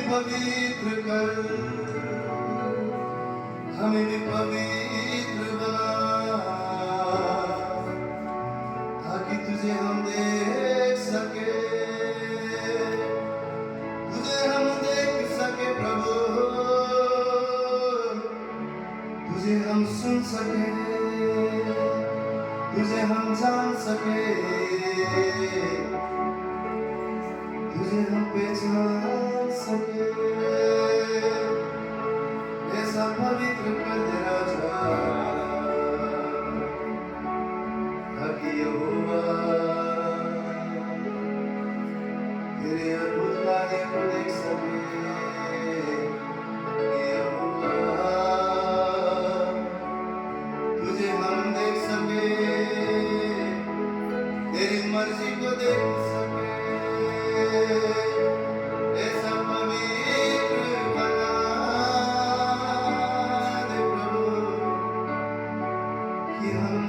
पवित्र कर, हमें भी पवित्र बना, ताकि तुझे हम देख सके, तुझे हम देख सके प्रभु, तुझे हम सुन सके, तुझे हम जान सके, तुझे हम पहचान सके। ऐसा पवित्र कर दे राजा, ताकि यहोवा, तेरे अद्भुत कार्य को देख सके यहोवा, तुझे हम देख सके, तेरी मर्जी को देख सके, ऐसा पवित्र बना दे प्रभु कि हम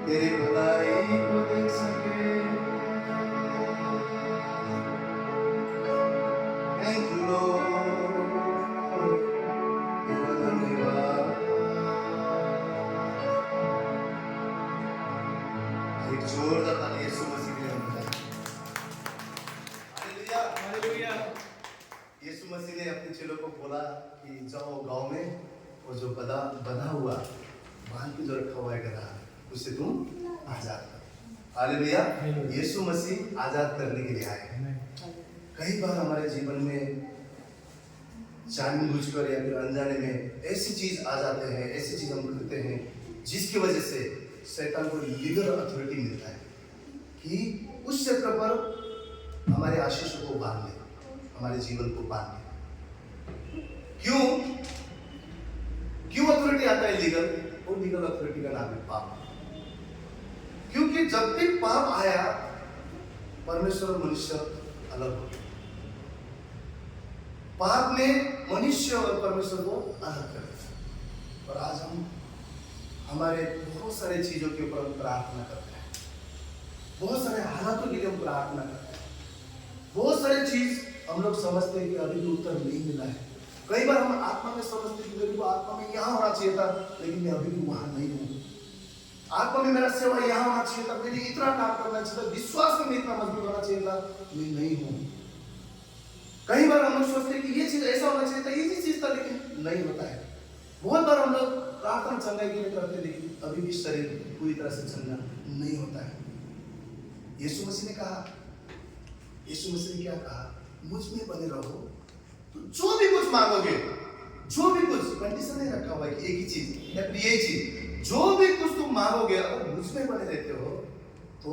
तेरी भलाई को देख सके। थैंक यू लॉर्ड, तेरा धन्यवाद। एक जोरदार ताली यीशु मसीह के नाम में। Hallelujah, hallelujah. यीशु मसीह ने अपने चेलों को बोला कि जाओ गांव में और जो बंधा हुआ बांध के जो रखा हुआ है गधा, उसे तुम आजाद करो। हालेलुया। यीशु मसीह आजाद करने के लिए आए। कई बार हमारे जीवन में जानबूझकर या फिर अनजाने में ऐसी चीज आ जाते हैं, ऐसी चीज हम करते हैं जिसकी वजह से शैतान को लीगल अथॉरिटी मिलता है कि उस क्षेत्र पर हमारे आशीषों को बांध ले, हमारे जीवन को बांध ले। क्यों अथॉरिटी आता है लीगल? वो लीगल अथॉरिटी का नाम है पाप। क्योंकि जब भी पाप आया, परमेश्वर और मनुष्य अलग हो गए। पाप ने मनुष्य और परमेश्वर को अलग कर दिया। और आज हम हमारे बहुत सारे चीजों के ऊपर हम प्रार्थना करते हैं, बहुत सारे हालातों के लिए हम प्रार्थना करते हैं, बहुत सारे चीज हम लोग समझते हैं कि अभी भी उत्तर नहीं मिला है। कई बार हम आत्मा में समझते हैं कि मेरे को आत्मा में यहाँ होना चाहिए था, लेकिन मैं अभी भी वहां नहीं हूँ। आत्मा में मेरा सेवा यहाँ होना चाहिए था, मुझे इतना काम करना चाहिए था, विश्वास में इतना मजबूत होना चाहिए था, मैं नहीं हूँ। कई बार हम लोग सोचते हैं कि ये चीज ऐसा होना चाहिए था, ये चीज था, लेकिन नहीं होता है। बहुत बार हम लोग प्रार्थना चंगाई के लिए करते हैं, लेकिन अभी भी शरीर पूरी तरह से चंगा नहीं होता है। यीशु मसीह ने कहा, यीशु मसीह ने क्या कहा? मुझ में बने रहो तो जो भी कुछ मांगोगे, जो भी कुछ, कंडीशन नहीं रखा हुआ है कि एक ही चीज या फिर यही चीज, जो भी कुछ तुम मांगोगे अगर मुझ में बने रहते हो, तो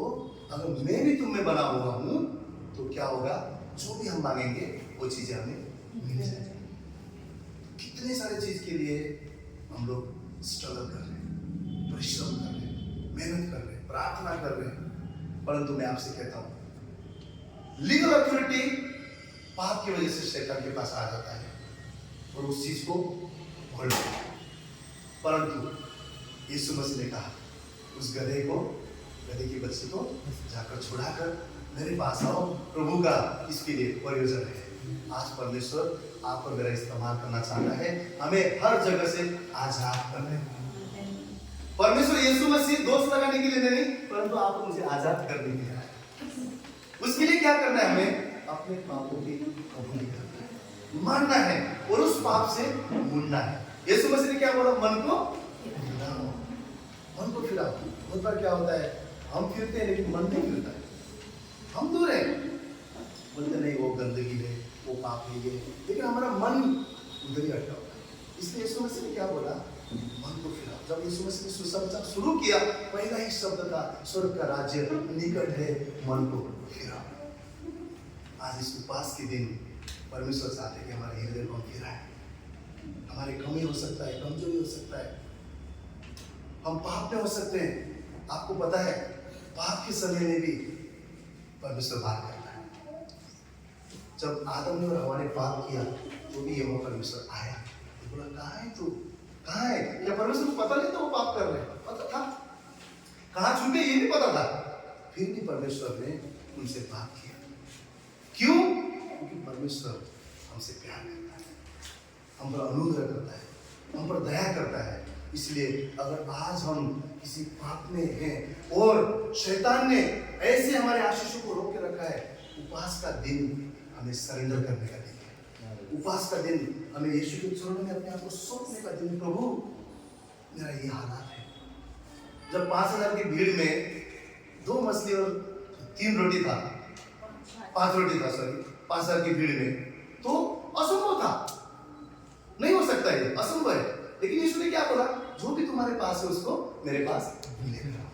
अगर मैं भी तुम में बना हुआ हूं, तो क्या होगा? जो भी हम मांगेंगे वो चीजें हमें मिल जाएंगी। कितने सारे चीज के लिए हम लोग स्ट्रगल कर रहे हैं, परिश्रम कर रहे हैं, मेहनत कर रहे हैं, प्रार्थना कर रहे हैं, परंतु मैं आपसे कहता हूं लीगल अथॉरिटी पाप की वजह से शैतान के पास आ जाता है और उस चीज को भूल जाता है। परंतु यीशु मसीह ने कहा, उस गधे की बच्ची को जाकर छुड़ाकर मेरे पास आओ। प्रभु का इसके लिए प्रयोजन है। आज परमेश्वर आप और मेरा इस्तेमाल करना चाहता है, हमें हर जगह से आजाद करना है। परमेश्वर यीशु मसीह दोष लगाने के लिए नहीं, परंतु आपको मुझे आजाद करने के लिए आया। उसके लिए क्या करना है? हमें अपने पापों की कबूल करना है, मानना है और उस पाप से मुड़ना है। यीशु मसीह ने क्या बोला? मन को फिराओ, मन को फिराओ। बहुत बार क्या होता है, हम फिरते हैं लेकिन मन नहीं फिरता है, हम दूर हैं, बोलते नहीं वो गंदगी है, वो पाप है ये, लेकिन हमारा मन उधर ही अटका होता है। इसलिए यीशु मसीह ने क्या बोला? मन को फिराओ। जब यीशु मसीह ने सुसमाचार शुरू किया, पहला ही शब्द था, स्वर्ग का राज्य निकट है, मन को फिराओ। आज इस उपवास के दिन परमेश्वर चाहते हैं कि हमारे हृदय को फिराए। हमारे कमी हो सकता है, कमजोरी हो सकता है, हम पाप में हो सकते हैं। आपको पता है पाप के समय में भी परमेश्वर बात करता है। जब आदम ने और हवा ने पाप किया, तो भी यहोवा परमेश्वर आया, तो बोला कहाँ है तू, कहाँ है? क्या परमेश्वर को पता नहीं था वो पाप कर रहे हैं? पता था, कहाँ छूटे ये भी पता था, फिर भी परमेश्वर ने उनसे बात किया। क्यों? क्योंकि परमेश्वर हमसे प्यार करता है, हम पर अनुग्रह करता है, हम पर दया करता है। इसलिए अगर आज हम किसी पाप में हैं और शैतान ने ऐसे हमारे आशीषों को रोक के रखा है, उपवास का दिन हमें सरेंडर करने का दिन है। उपवास का दिन हमें यीशु के चरणों में अपने आप को सौंपने का दिन। प्रभु मेरा ये हालात है। जब 5000 की भीड़ में 2 मछली और 3 रोटी था, 5 रोटी था, सॉरी 5000 की भीड़ में, तो असंभव था, नहीं हो सकता है, असंभव है। लेकिन यीशु ने क्या बोला? जो भी तुम्हारे पास है उसको मेरे पास लेकर आओ।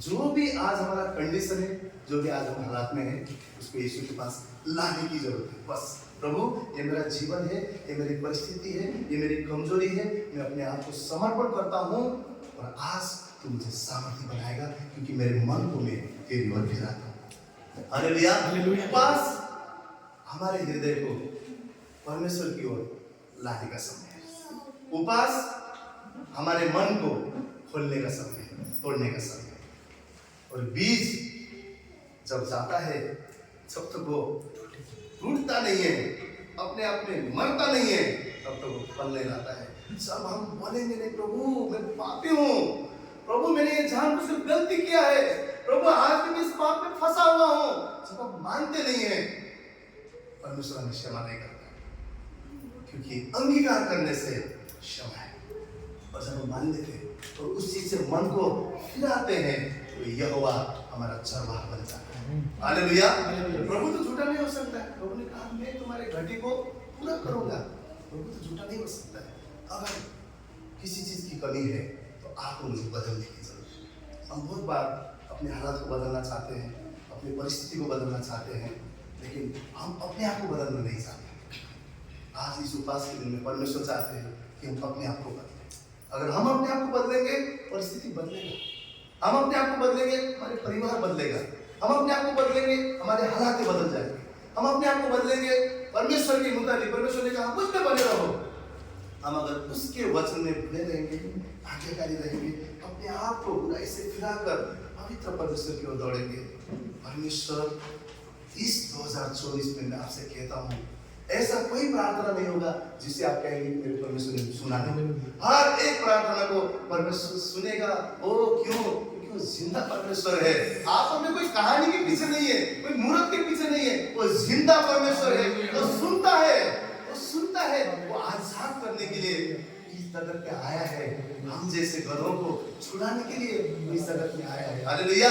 जो भी आज हमारा कंडीशन है, जो भी आज हम हालात में है, उसको यीशु के पास लाने की जरूरत है। बस प्रभु, ये मेरा जीवन है, ये मेरी परिस्थिति है, ये मेरी कमजोरी है, मैं अपने आप को समर्पण करता हूँ और आज तू मुझे सामर्थ्य बनाएगा, क्योंकि मेरे मन को मैं तेरी ओर फिराता हूँ। हालेलुया। उपवास हमारे हृदय को परमेश्वर की ओर लाने का समय है। उपवास हमारे मन को खोलने का समय है, तोड़ने का समय है। और बीज जब जाता है, जब तक वो टूटता नहीं है, अपने आप में मरता नहीं है, तब तक वो फल नहीं लाता है। जब हम बोलेंगे नहीं प्रभु मैं पापी हूँ, प्रभु मैंने ये जानबूझकर गलती किया है, प्रभु आज भी मैं इस पाप में फंसा हुआ हूँ, जब आप मानते नहीं है, परमेश्वर हमें क्षमा नहीं करता, क्योंकि अंगीकार करने से क्षमा है। और जब हम मान लेते हैं और उस चीज से मन को फिराते हैं, तो यहोवा हमारा चरवाहा बन जाता है। हालेलुया। प्रभु तो झूठा नहीं हो सकता है। प्रभु ने कहा मैं तुम्हारे घटी को पूरा करूंगा। प्रभु तो झूठा नहीं हो सकता है। अगर किसी चीज की कमी है तो आपको मुझे बदलने की जरूरत है। हम बहुत बार अपने हालात को बदलना चाहते हैं, अपनी परिस्थिति को बदलना चाहते हैं, लेकिन हम अपने आप को बदलना नहीं चाहते। आज इस उपवास के दिन में परमेश्वर चाहते हैं कि हम अपने आप को बदलें। अगर हम अपने आप को बदलेंगे, परिस्थिति बदलेगा। हम अपने आप को बदलेंगे, हमारे परिवार बदलेगा। हम अपने आप को बदलेंगे, हमारे हालात बदल जाएंगे। हम अपने आप को बदलेंगे परमेश्वर के मुताबिक। परमेश्वर ने कहा मुझ पे बने रहो। हम अगर उसके वचन में बने रहेंगे, आज्ञाकारी रहेंगे, अपने आप को बुराई से फिराकर पवित्र परमेश्वर की ओर दौड़ेंगे, परमेश्वर इस 2024 में मैं आपसे कहता हूँ, ऐसा कोई प्रार्थना नहीं होगा जिसे आप कहेंगे मेरे परमेश्वर ने सुना नहीं। हर एक प्रार्थना को परमेश्वर सुनेगा। ओ क्यों? क्योंकि वो जिंदा परमेश्वर है। आप में कोई कहानी के पीछे नहीं है, कोई मूर्त के पीछे नहीं है, वो जिंदा परमेश्वर है। वो सुनता है, वो सुनता है, वो आजाद करने के लिए इस जगत में आया है। हम जैसे गधों को छुड़ाने के लिए इस जगत में आया है। हालेलुया।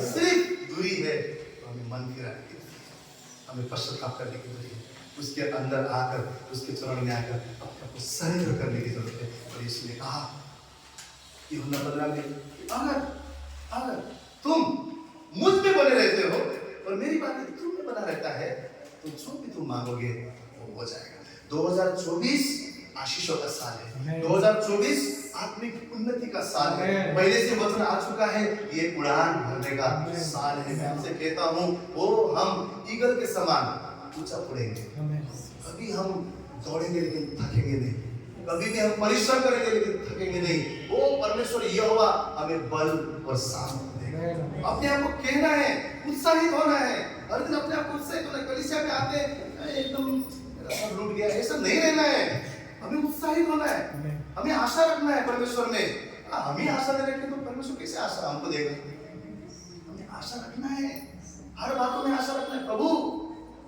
सिर्फ दूरी है तो हमें मन फिराने की, हमें पश्चाताप करने की दूरी है। उसके अंदर आकर, उसके चरण में आकर अपने आप को सरेंडर करने की जरूरत है। और यीशु ने कहा यूहन्ना 15 में, अगर तुम मुझ में बने रहते हो और मेरी बातें तुम में बना रहता है, तो जो भी तुम मांगोगे वो हो जाएगा। 2024 आशीषों का साल है। 2024 आत्मिक उन्नति का साल है। पहले से वचन आ चुका है, ये उड़ान भरने का साल है। मैं आपसे कहता हूँ, वो हम ईगल के समान ऊंचा उड़ेंगे। कभी हम दौड़ेंगे लेकिन थकेंगे नहीं, कभी भी हम परिश्रम करेंगे लेकिन थकेंगे नहीं। वो परमेश्वर यहोवा हमें बल और सामर्थ्य देगा। अपने आप को कहना है, उत्साहित होना है, हर दिन अपने आप को उत्साहित होना है। कलीसिया में आते एकदम मेरा सब लूट गया, ऐसा नहीं रहना है। हमें उत्साहित होना है, हमें आशा रखना है परमेश्वर में। हमें आशा नहीं रखें तो परमेश्वर कैसे आशा हमको देगा? हमें आशा रखना है, हर बातों में आशा रखना है। प्रभु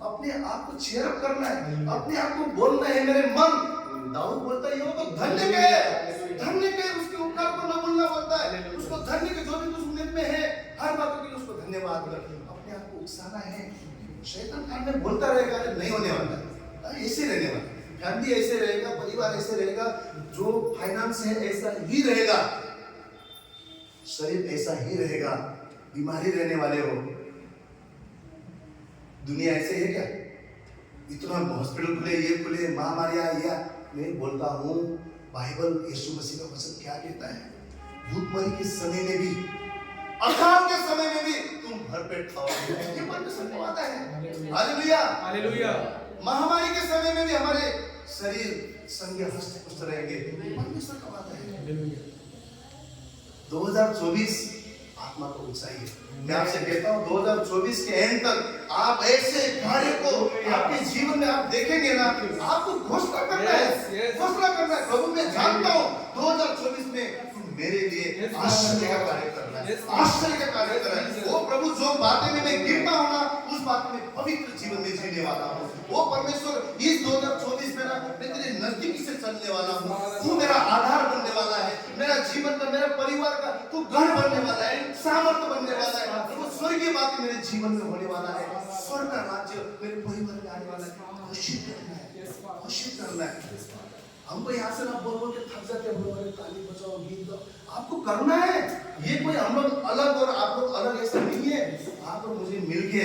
अपने आप को चेयर अप करना है, अपने आप को बोलना है मेरे मन। दाऊद बोलता है, तो धन्य के उसके उपकार को न भूलना बोलता है। उसको धन्य के जो भी कुछ में है, हर बातों के लिए उसको धन्यवाद कर अपने आप को उकसाना है। शैतान कान में बोलता रहेगा, नहीं होने वाला, ऐसे रहने वाला, फैमिली ऐसे रहेगा, परिवार ऐसे रहेगा, जो फाइनेंस है ऐसा ही रहेगा, शरीर ऐसा ही रहेगा, बीमारी रहने वाले हो। दुनिया ऐसे है क्या? इतना हॉस्पिटल खुले, ये खुले, महामारियां। या मैं बोलता हूँ, बाइबल यीशु मसीह का वचन क्या कहता है? भूखमरी के समय में भी, अकाल के समय में भी तुम भरपेट खाओगे। ये परमेश्वर को आता है। Hallelujah, hallelujah. महामारी के समय में भी हमारे शरीर संगे हस्त पुष्ट रहेंगे। परमेश्वर का आता है। 2024 आत्मा को ऊंचाई। मैं आपसे कहता हूँ 2024 के एंड तक आप ऐसे कार्य को आपके जीवन में आप देखेंगे ना, आपको घोषणा करना है, घोषणा करना है। प्रभु मैं जानता हूँ 2024 में तुम मेरे लिए आश्चर्य का कार्य करना है, आश्चर्य का कार्य करना है। वो प्रभु जो बातें में मैं गिरता हूँ ना, उस बात में पवित्र जीवन में जीने वाला हूँ। वो परमेश्वर इस 2024 में ना मैं तेरे नजदीकी से चलने वाला हूँ। तू मेरा आधार बनने वाला है, मेरा जीवन का, मेरा परिवार का तू गढ़ बनने वाला है, सामर्थ्य बनने वाला है। वो स्वर्गीय बातें मेरे जीवन में होने वाला है, स्वर्ग का राज्य मेरे परिवार में आने वाला है। घोषित करना है, घोषित करना है। हमको यहाँ से ना बोल बोल के थक जाते हैं, बोल बोल ताली बजाओ, गीत गाओ। आपको करना है। ये कोई हम लोग अलग और आप लोग अलग ऐसा नहीं है। आप और मुझे मिलके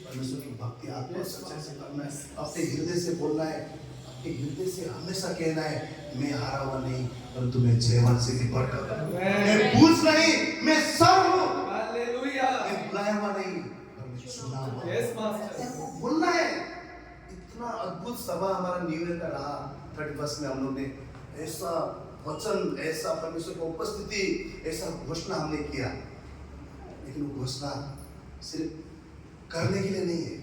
परमेश्वर की भक्ति आपको सच्चाई से करना है, अपने हृदय से बोलना है, अपने हृदय से हमेशा कहना है, मैं हारा हुआ नहीं परंतु मैं जयवान से भी बढ़कर, मैं पूछ नहीं मैं सर हूँ, हालेलुया, मैं बुलाया हुआ नहीं पर मैं चुना हुआ। यस मास्टर, बोलना है। इतना अद्भुत सभा हमारा न्यू ईयर का रहा। 31 में हम लोग ने ऐसा वचन, ऐसा परमेश्वर की उपस्थिति, ऐसा घोषणा हमने किया। लेकिन वो घोषणा सिर्फ करने के लिए नहीं है,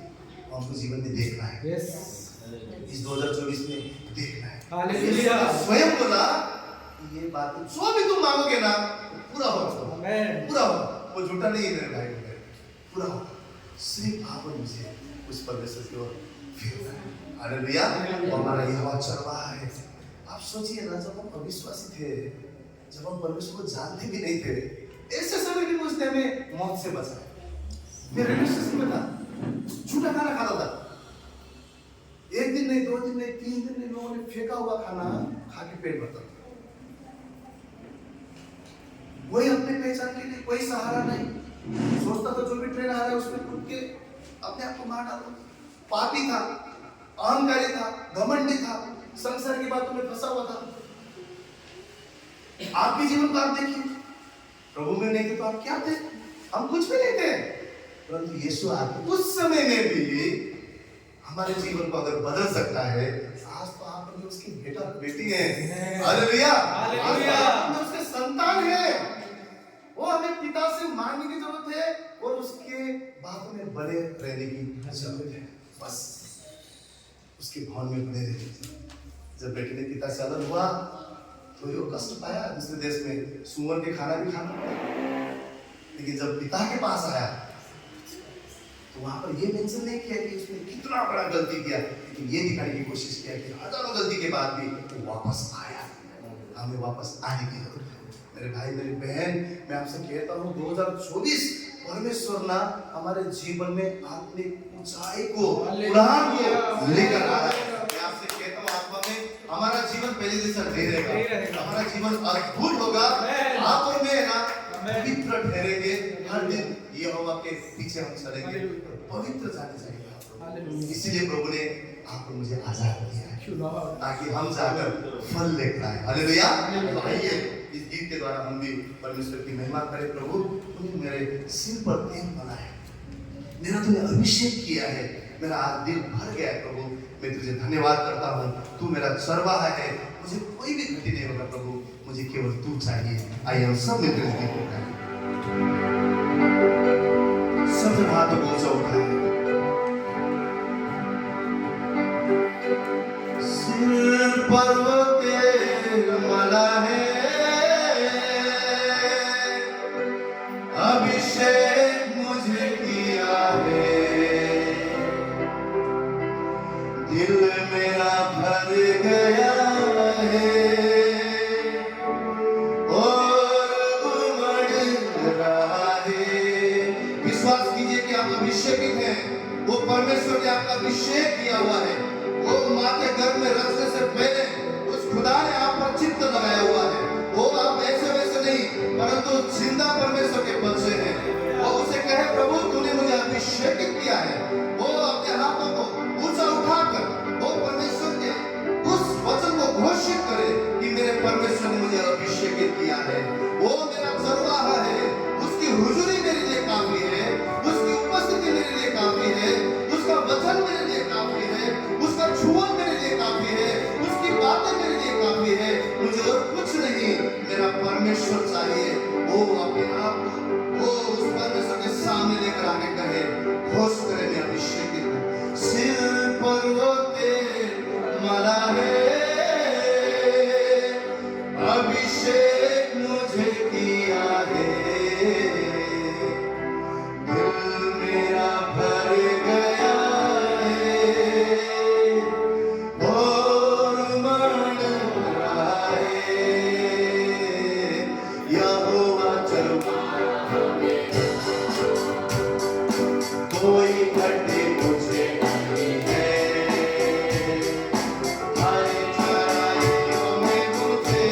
वो हमको जीवन में देखना है। यस, इस 2024 में देखना है। हालेलुया, स्वयं बोला ये बात जो भी तुम मांगोगे ना पूरा होगा, आमेन, पूरा होगा। वो झूठा नहीं है मेरे भाई बहन, पूरा होगा। सिर्फ आप और मुझे उस परमेश्वर की ओर फिरना है। हालेलुया। और हमारा यहोवा चरवाहा है। आप सोचिए ना, जब हम अविश्वासी थे, जब हम परमेश्वर को जानते भी नहीं थे, ऐसे समय भी उसने हमें मौत से बचाया। मैं रेलवे स्टेशन में था, झूठा खाना खाता था। एक दिन नहीं, 2 दिन नहीं, 3 दिन नहीं, लोगों ने फेंका हुआ खाना खा के पेट भरता था। कोई अपने पहचान के लिए कोई सहारा नहीं, सोचता था जो भी ट्रेन आ रहा है उसमें कूद के अपने आप को मार डालो। पापी था, अहंकारी था, घमंडी था, संसार की बातों में फंसा हुआ था। आपके जीवन को आप देखिए, प्रभु में नहीं थे तो आप क्या थे? हम कुछ भी नहीं थे, परंतु यीशु आके उस समय में भी हमारे जीवन को अगर बदल सकता है, आज तो आप में उसकी बेटा बेटी है। हालेलुया, हालेलुया, आप में उसके संतान है। वो हमें पिता से मांगने की जरूरत है और उसके बातों में बने रहने की जरूरत है। बस उसके भवन में बने रहने की जरूरत। जब बेटे ने पिता से अलग हुआ तो यो कष्ट पाया, दूसरे देश में सुअर के खाना भी खाना पड़ा। लेकिन जब पिता के पास आया तो वहां पर ये मेंशन नहीं किया कि उसने कितना बड़ा गलती किया, लेकिन ये दिखाने की कोशिश किया कि हजारों गलती के बाद भी वो वापस आया। हमें वापस आने की जरूरत है। मेरे भाई मेरी बहन, मैं आपसे कहता हूँ 2024 परमेश्वर ना हमारे जीवन में आत्मिक ऊंचाई को, उड़ान को लेकर आ रहा है। मैं आपसे कहता हूँ आत्मा में हमारा जीवन पहले जैसा नहीं रहेगा, हमारा जीवन अद्भुत होगा। आप और मैं ना पवित्र ठहरेंगे। हर दिन यहोवा के पीछे हम चलेंगे, पवित्र जाने जाएंगे। इसीलिए प्रभु ने आपको मुझे आजाद किया है ताकि हम जाकर फल लेकर आए। हालेलुया। तो आइए इस गीत के द्वारा हम भी परमेश्वर की महिमा करें। प्रभु तूने मेरे सिर पर तेल बनाया, मेरा तूने अभिषेक किया है, मेरा आज दिल भर गया है। प्रभु मैं तुझे धन्यवाद करता हूँ। तू मेरा चरवाहा है, मुझे कोई भी घटी नहीं होगा। प्रभु मुझे केवल तू चाहिए। आइए हम सब मिलकर इस गीत को गाएं। सब जब हाथों को ऊंचा उठाए, सिर पर वो तेल मला है, अभिषेक मुझे किया है, दिल मेरा भर गया है और उमड़ रहा है। विश्वास कीजिए कि आप अभिषेकित हैं। वो परमेश्वर ने आपका अभिषेक किया हुआ है। वो माँ के गर्भ में रचने से पहले उस खुदा ने आप पर चित्त लगाया हुआ है। वो आप ऐसे वैसे नहीं, परंतु जिंदा परमेश्वर के बच्चे हैं। वो उसे कहे प्रभु तूने मुझे अभिषेकित किया है। वो अपने हाथों को ऊंचा उठाकर वो परमेश्वर के उस वचन को घोषित करे कि मेरे परमेश्वर ने मुझे अभिषेकित किया है। वो मेरा चरवाहा है, उसकी हुजूरी मेरे लिए काफी है, उसकी उपस्थिति मेरे लिए काफी है, उसका वचन मेरे लिए काफी है, उसका छुअन मेरे लिए काफी है, उसकी बातें मेरे लिए काफी है। मुझे और कुछ नहीं, मेरा परमेश्वर चाहिए। वो अपने आप को वो उस परमेश्वर के सामने लेकर आके कहे, घोष करे मैं अभिषेकित हूं। सिर पर वो तेल मला है, अभिषेक मुझे किया है, दिल मेरा भर गया है और उमड़ रहा है। यहोवा चरवाहा है, कोई घटी मुझे नहीं है। हर चराइयों में मुझे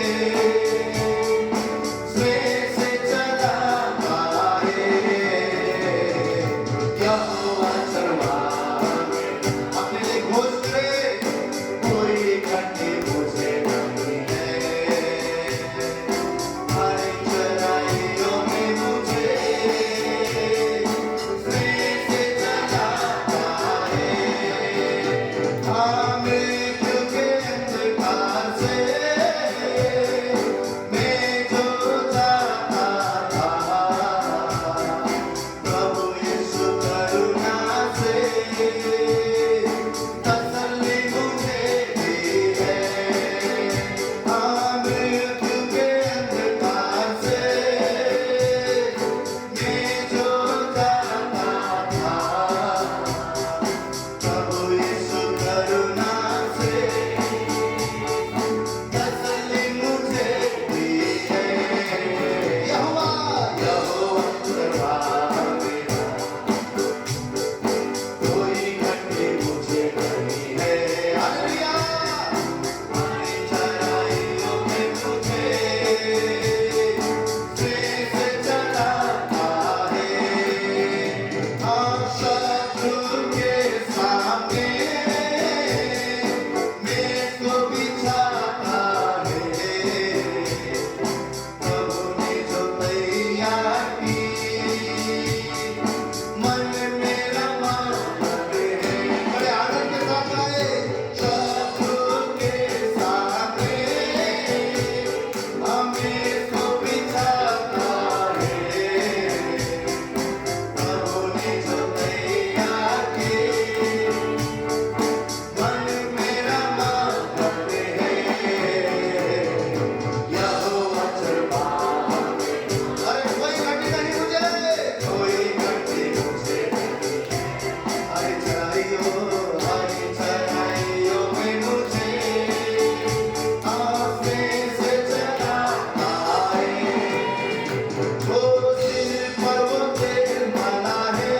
वो सिर पर वो तेल माला है,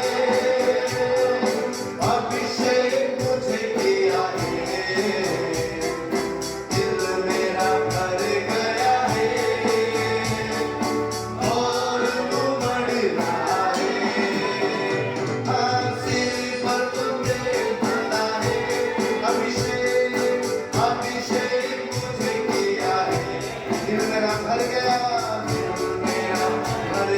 अभिषेक मुझे किया है, दिल मेरा भर गया है और तू बढ़ रहा है। सिर पर तो तेल माला है, अभिषेक मुझे किया है, दिल मेरा भर गया, दिल मेरा भर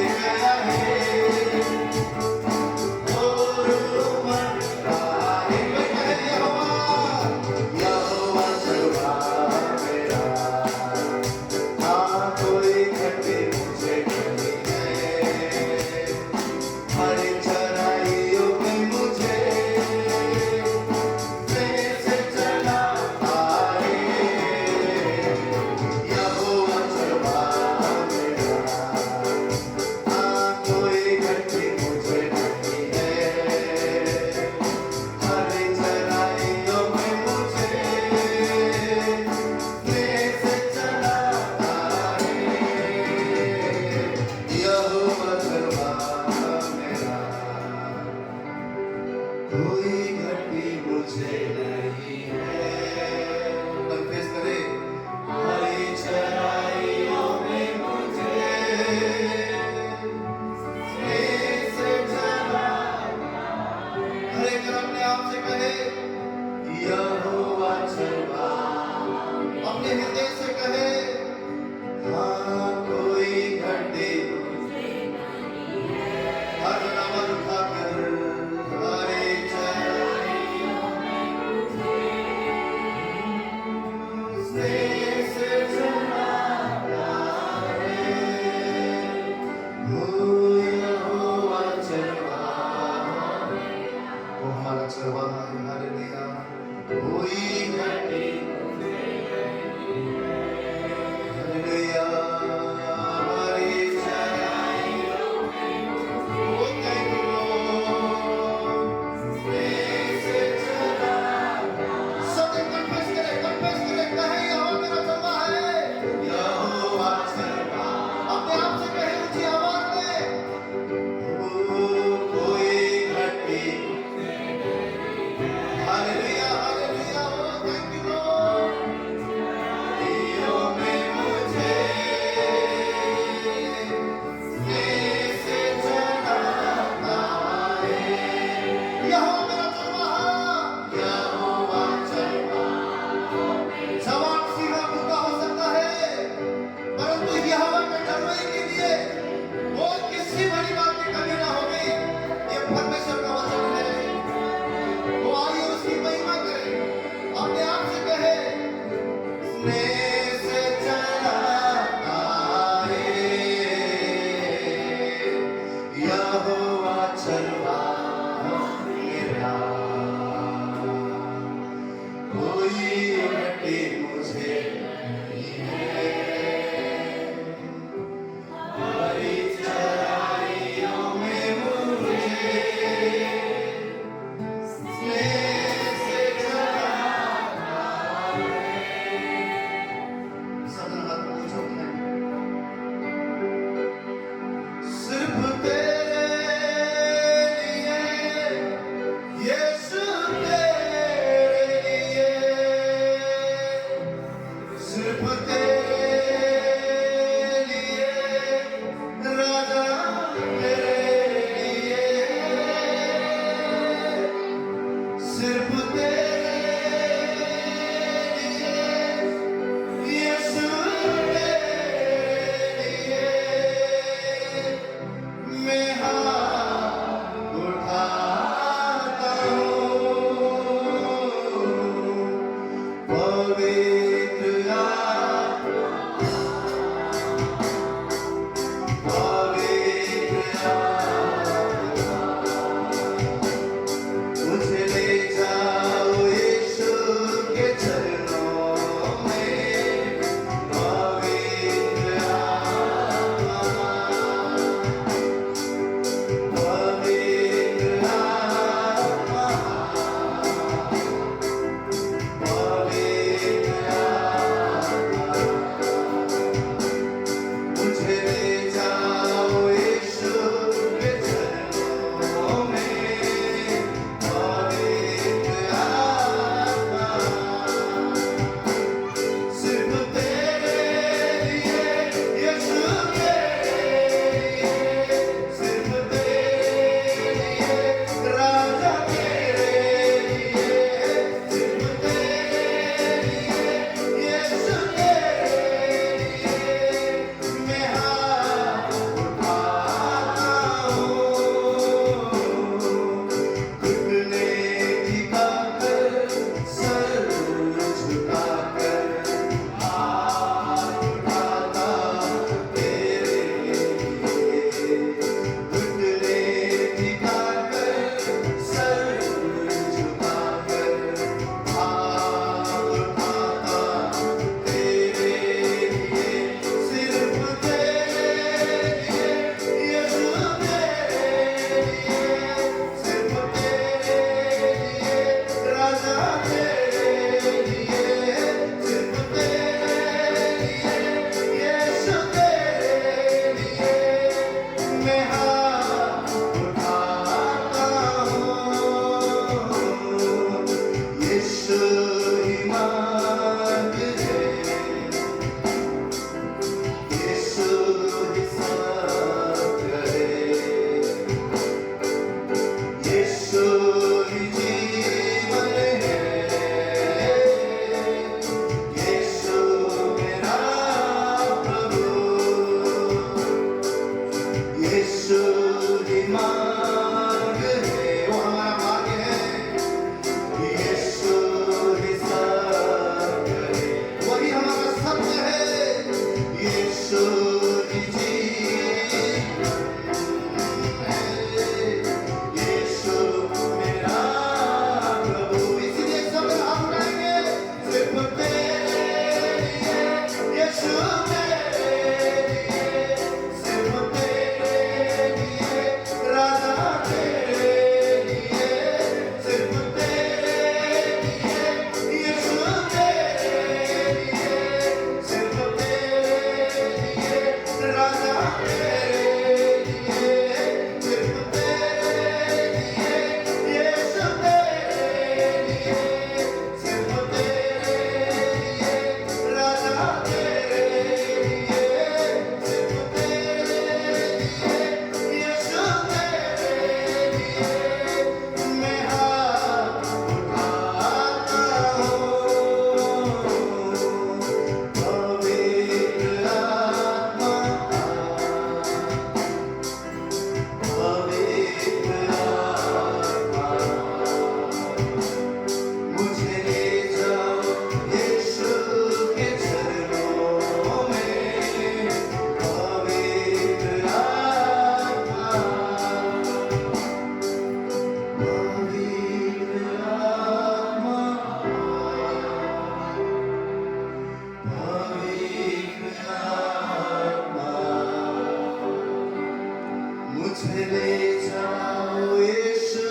मुझे ले जाओ यीशु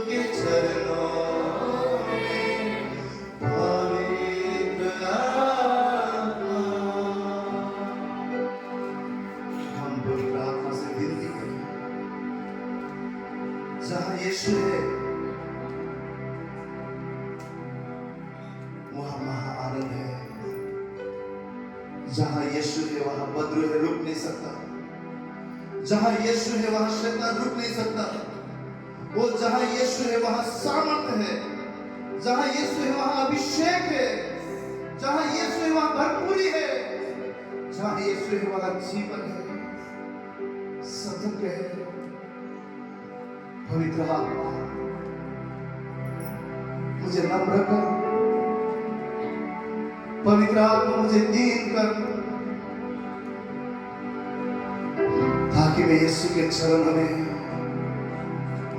के चरणों में, पवित्र आत्मा। हम पवित्र आत्मा से विनती करें, जहाँ यीशु है वहाँ महाआनंद है। जहाँ यीशु है वहाँ बद्रू है, रुक नहीं सकता। जहाँ यीशु है वहाँ शैतान रुक नहीं सकता। वो जहाँ यीशु है वहाँ सामर्थ्य है। जहाँ यीशु है वहाँ अभिषेक है। जहाँ यीशु है वहाँ भरपूरी है। जहाँ यीशु है वहाँ जीवन है, सत्य है। पवित्र आत्मा मुझे नम्र कर, पवित्र आत्मा मुझे दीन कर, ताकि मैं यीशु के चरणों में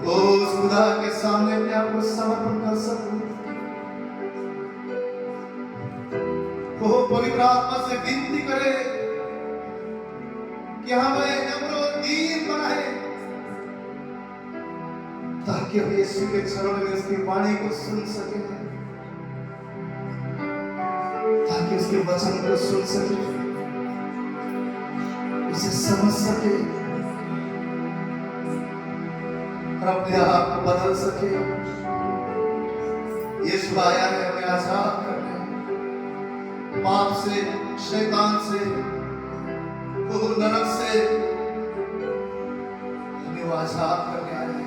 उस खुदा के सामने अपने आप को समर्पण कर सकूं। वो पवित्र आत्मा से विनती करे कि हमें नम्र और दीन बनाए, ताकि हम यीशु के चरणों में उसकी वाणी को सुन सके, ताकि उसके वचन को सुन सके, उसे समझ सके और अपने आप को बदल सके। यीशु आया है हमें आजाद करने, पाप से, शैतान से, नरक से हमें वो आजाद करने आया है।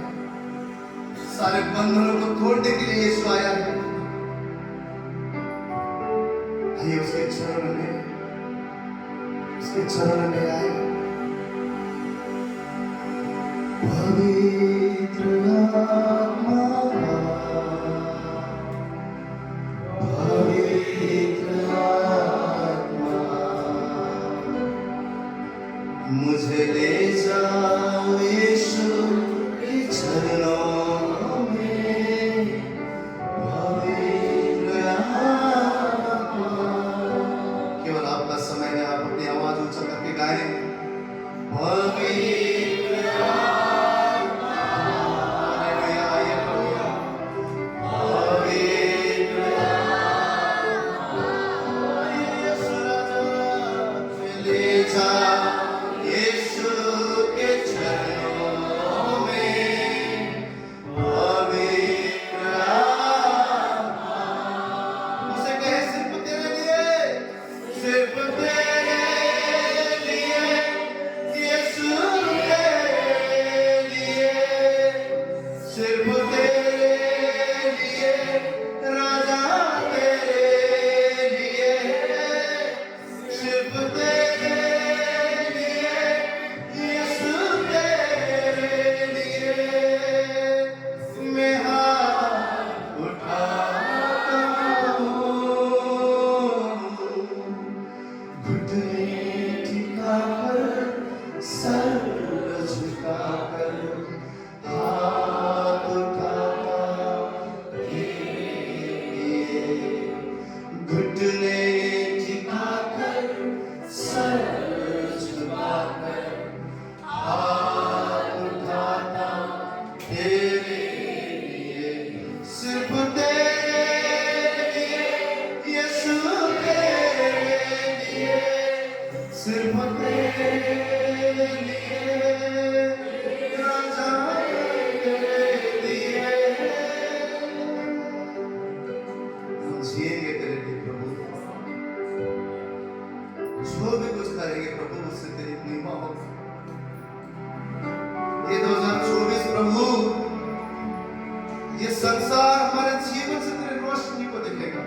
सारे बंधनों को तोड़ने के लिए यीशु आया है। आइए उसके चरण में, उसके चरण में आए। पवित्र आत्मा, पवित्र आत्मा, मुझे ले जाओ यीशु के चरणों में, पवित्र आत्मा। केवल आपका समय है, आप अपनी आवाज ऊंचा करके गाएं। पवित्र आत्मा, हालेलुया, हालेलुया। पवित्र आत्मा, यीशु राजा, ले जा यीशु के चरणों में, पवित्र आत्मा। उसे कहे सिर्फ तेरे लिए, सिर्फ तेरे लिए, यीशु तेरे लिए, सिर्फ तेरे लिए, राजा तेरे लिए, सिर्फ तेरे लिए, यीशु तेरे लिए मैं हाथ उठाता हूँ। घुटने टिकाकर, सर झुकाकर, हाथ उठाता तेरे लिए। घुटने टिकाकर, सर झुकाकर, हाथ उठाता तेरे लिए, सिर्फ तेरे लिए, यीशु तेरे लिए, सिर्फ तेरे लिए, राजा तेरे लिए। हम जिएंगे तेरे लिए प्रभु, जो भी कुछ करेंगे प्रभु उससे तेरी महिमा होगी। ये 2024 प्रभु, ये संसार हमारे जीवन से तेरे रोशनी को देखेगा।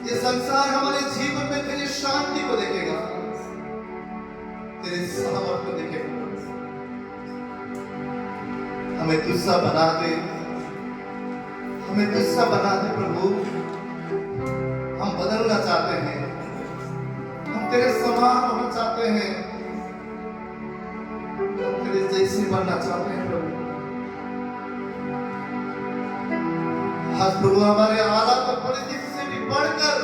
ये संसार हमारे जीवन में तेरी शांति को देखेगा, तेरे सामर्थ्य को देखेगा। हमें तुझसा बना दे, हमें तुझसा बना दे प्रभु। हम बदलना चाहते हैं, हम तेरे समान होना चाहते हैं, हम तेरे जैसे बनना चाहते हैं प्रभु। आज प्रभु हमारे हालात और परिस्थिति से भी बढ़कर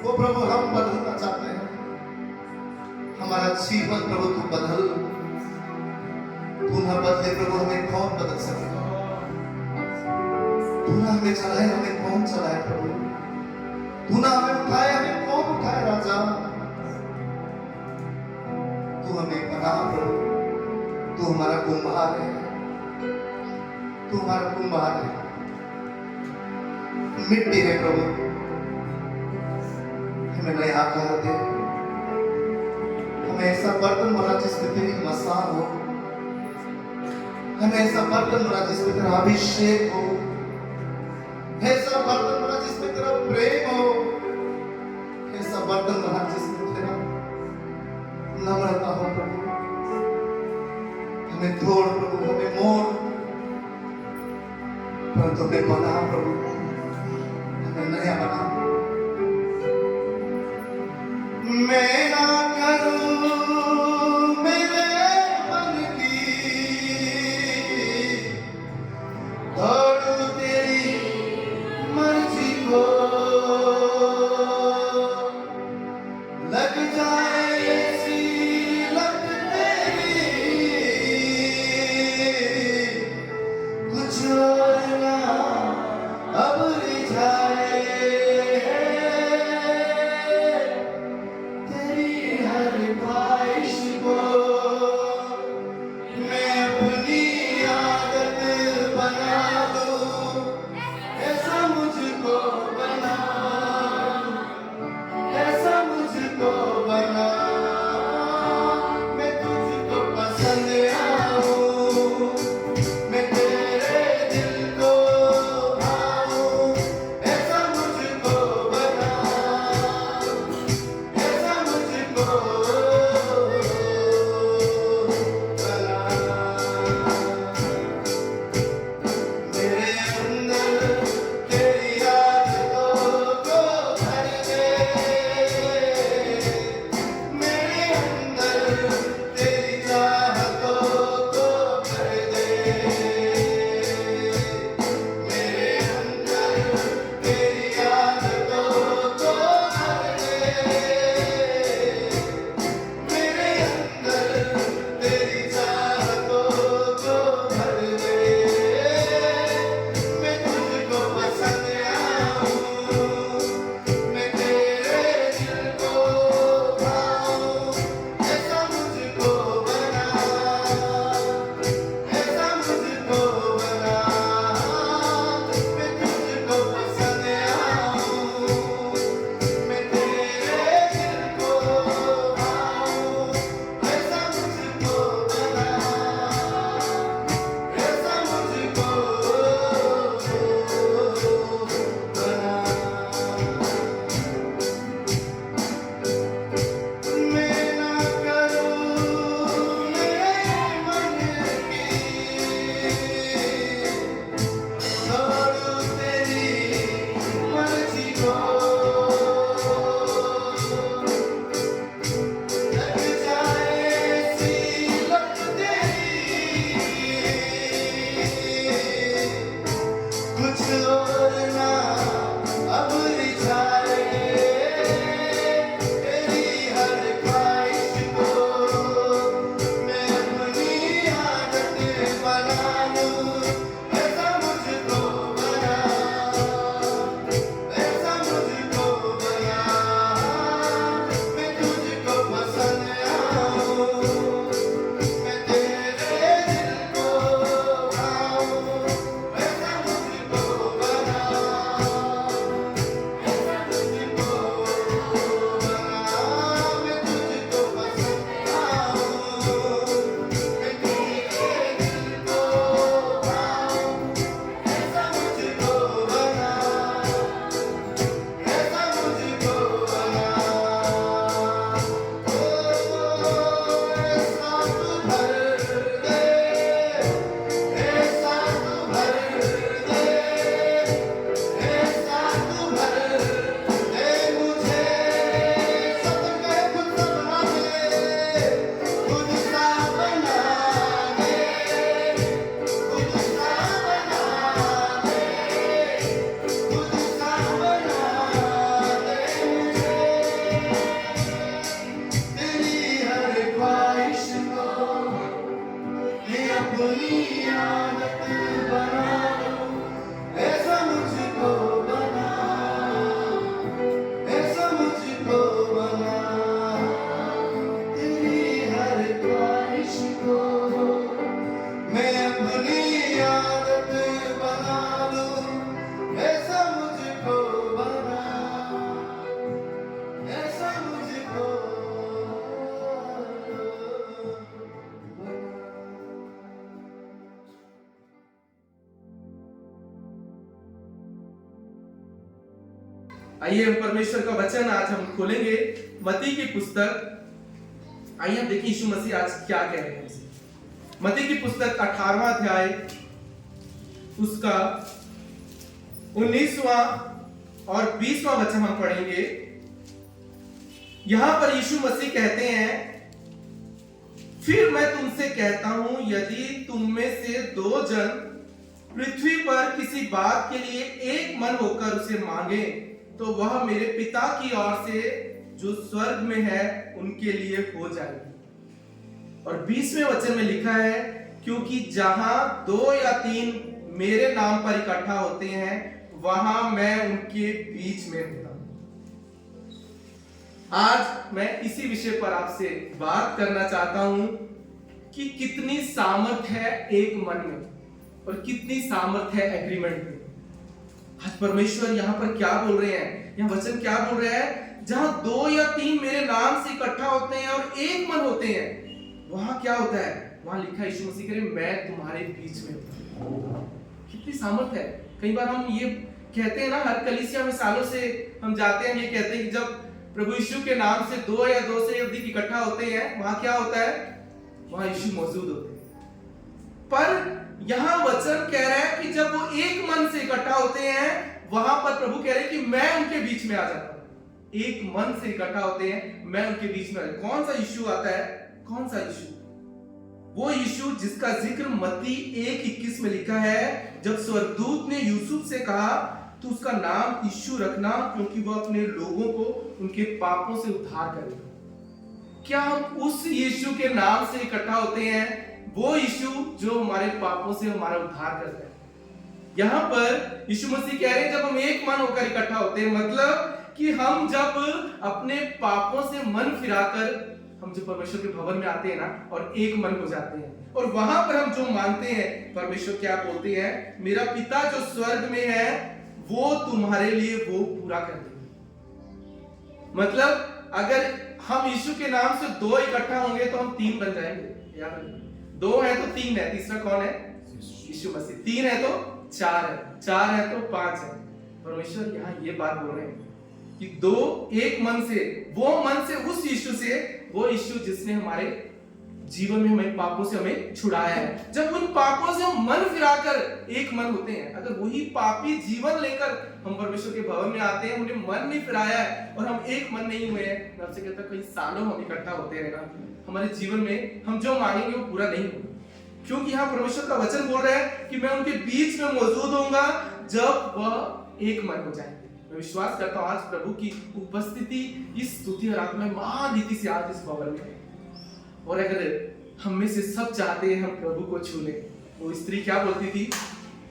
वो प्रभु हम बदलना चाहते हैं। हमारा जीवन प्रभु तू बदल, ना बदले प्रभु हमें कौन बदल सकेगा? तू ना हमें चलाए हमें कौन चलाए प्रभु? तू ना हमें उठाए हमें कौन उठाए राजा? तू हमें बना प्रभु, तू हमारा कुम्हार है, तू हमारा कुम्हार है, मिट्टी है प्रभु, हमें नया आकार दे, हमें ऐसा बर्तन बना जिसमें तेरी मसाल हो, हमें ऐसा बर्तन बना जिसमें तेरा अभिषेक हो, ऐसा बर्तन बना जिसमें तेरा प्रेम हो, ऐसा बर्तन बना जिसमें तेरा नम्रता हो प्रभु। हमें तोड़ प्रभु, हमें मोड़, परंतु हमें बना प्रभु, हमें नया बना। मैं ना करूं मेरे मन की, दौड़ूं तेरी मर्जी को, लग जाए ऐसी लग तेरी, कुछ और ना अब रिझाए, तेरी हर ख्वाहिश को मैं अपनी आदत बना दूं, ऐसा मुझको बना, ऐसा मुझको बना, मैं तुझको पसंद आऊं, मैं तेरे दिल को भाऊं, ऐसा मुझको बना, ऐसा मुझको बना। मेरे अंदर तेरी आदतों को भर दे, मेरे अंदर तेरी चाहतों अपनी आदत बना लो, ऐसा मुझको बना, ऐसा मुझको बना, तेरी हर ख्वाहिश को मैं अपनी आदत बना लूं, ऐसा मुझको बना, ऐसा मुझको बना। आइए हम परमेश्वर का वचन आज हम खोलेंगे मत्ती की पुस्तक। आइए हम देखिए यीशु मसीह आज क्या कह रहे हैं हमसे। मत्ती की पुस्तक 18वां अध्याय उसका 19वां और 20वां वचन हम पढ़ेंगे। यहां पर यीशु मसीह कहते हैं, फिर मैं तुमसे कहता हूं, यदि तुम में से 2 जन पृथ्वी पर किसी बात के लिए एक मन होकर उसे मांगे तो वह मेरे पिता की ओर से जो स्वर्ग में है उनके लिए हो जाएगी। और 20वें वचन में लिखा है, क्योंकि जहां 2 या 3 मेरे नाम पर इकट्ठा होते हैं वहां मैं उनके बीच में होता हूं। आज मैं इसी विषय पर आपसे बात करना चाहता हूं कि कितनी सामर्थ है एक मन में और कितनी सामर्थ है एग्रीमेंट में। आज परमेश्वर यहाँ पर क्या बोल रहे हैं, यहाँ वचन क्या बोल रहे हैं, जहां 2 या 3 मेरे नाम से इकट्ठा होते हैं और एक मन होते हैं, वहां क्या होता है, वहां लिखा है, यीशु मसीह कह रहे मैं तुम्हारे बीच में हूं। कितनी सामर्थ है। कई बार हम ये कहते हैं ना, हर कलीसिया में सालों से हम जाते हैं, ये कहते हैं कि जब प्रभु यीशु के नाम से 2 या 2 से अधिक इकट्ठा होते हैं, वहां क्या होता है, वहां यीशु मौजूद होते हैं। पर यहां वचन कह रहा है कि जब वो एक मन से इकट्ठा होते हैं, वहां पर प्रभु कह रहे हैं कि मैं उनके बीच में आ जाता हूं। एक मन से इकट्ठा होते हैं, मैं उनके बीच में। कौन सा यीशु आता है, कौन सा यीशु? वो यीशु जिसका जिक्र मत्ती 1:21 में लिखा है, जब स्वर्गदूत ने यूसुफ से कहा तो उसका नाम यीशु रखना, क्योंकि वह अपने लोगों को उनके पापों से उद्धार करेगा। क्या हम उस यीशु के नाम से इकट्ठा होते हैं, वो यीशु जो हमारे पापों से हमारा उद्धार करता है? यहां पर यीशु मसीह कह रहे हैं, जब हम एक मन होकर इकट्ठा होते हैं, मतलब कि हम जब अपने पापों से मन फिराकर हम जो परमेश्वर के भवन में आते हैं ना, और एक मन हो जाते हैं, और वहां पर हम जो मानते हैं, परमेश्वर क्या बोलते हैं, मेरा पिता जो स्वर्ग में है वो तुम्हारे लिए वो पूरा कर देगा। मतलब अगर हम यीशु के नाम से 2 इकट्ठा होंगे तो हम 3 बन जाएंगे। याद रखिए, 2 है तो 3 है, तीसरा कौन है, यीशु मसीह। 3 है तो 4 है, 4 है तो 5 है। परमेश्वर यहाँ ये बात बोल रहे हैं कि 2 एक मन से, वो मन से उस यीशु से, वो यीशु जिसने हमारे जीवन में हमें पापों से हमें छुड़ाया है। जब उन पापों से हम मन फिराकर एक मन होते हैं, अगर वही पापी जीवन लेकर हम परमेश्वर के भवन में आते हैं, उन्हें मन नहीं फिराया है और हम एक मन नहीं हुए हैं, मैं आपसे कहता हूं कई सालों हम इकट्ठा होते रहेगा, हमारे जीवन में हम जो मांगेंगे वो पूरा नहीं होगा। क्योंकि यहाँ परमेश्वर का वचन बोल रहा है कि मैं उनके बीच में मौजूद होऊंगा जब वह एक मन हो जाएंगे। मैं विश्वास करता हूँ आज प्रभु की उपस्थिति इस स्तुति और आत्मा महान रीति से आज इस भवन में है। और अगर हम में से सब चाहते हैं हम प्रभु को छू लें, वो स्त्री क्या बोलती थी,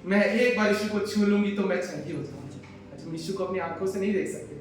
मैं एक बार यीशु को छू लूंगी तो मैं चंगी हो जाऊंगी। अच्छा, हम यीशु को अपनी आंखों से नहीं देख सकते,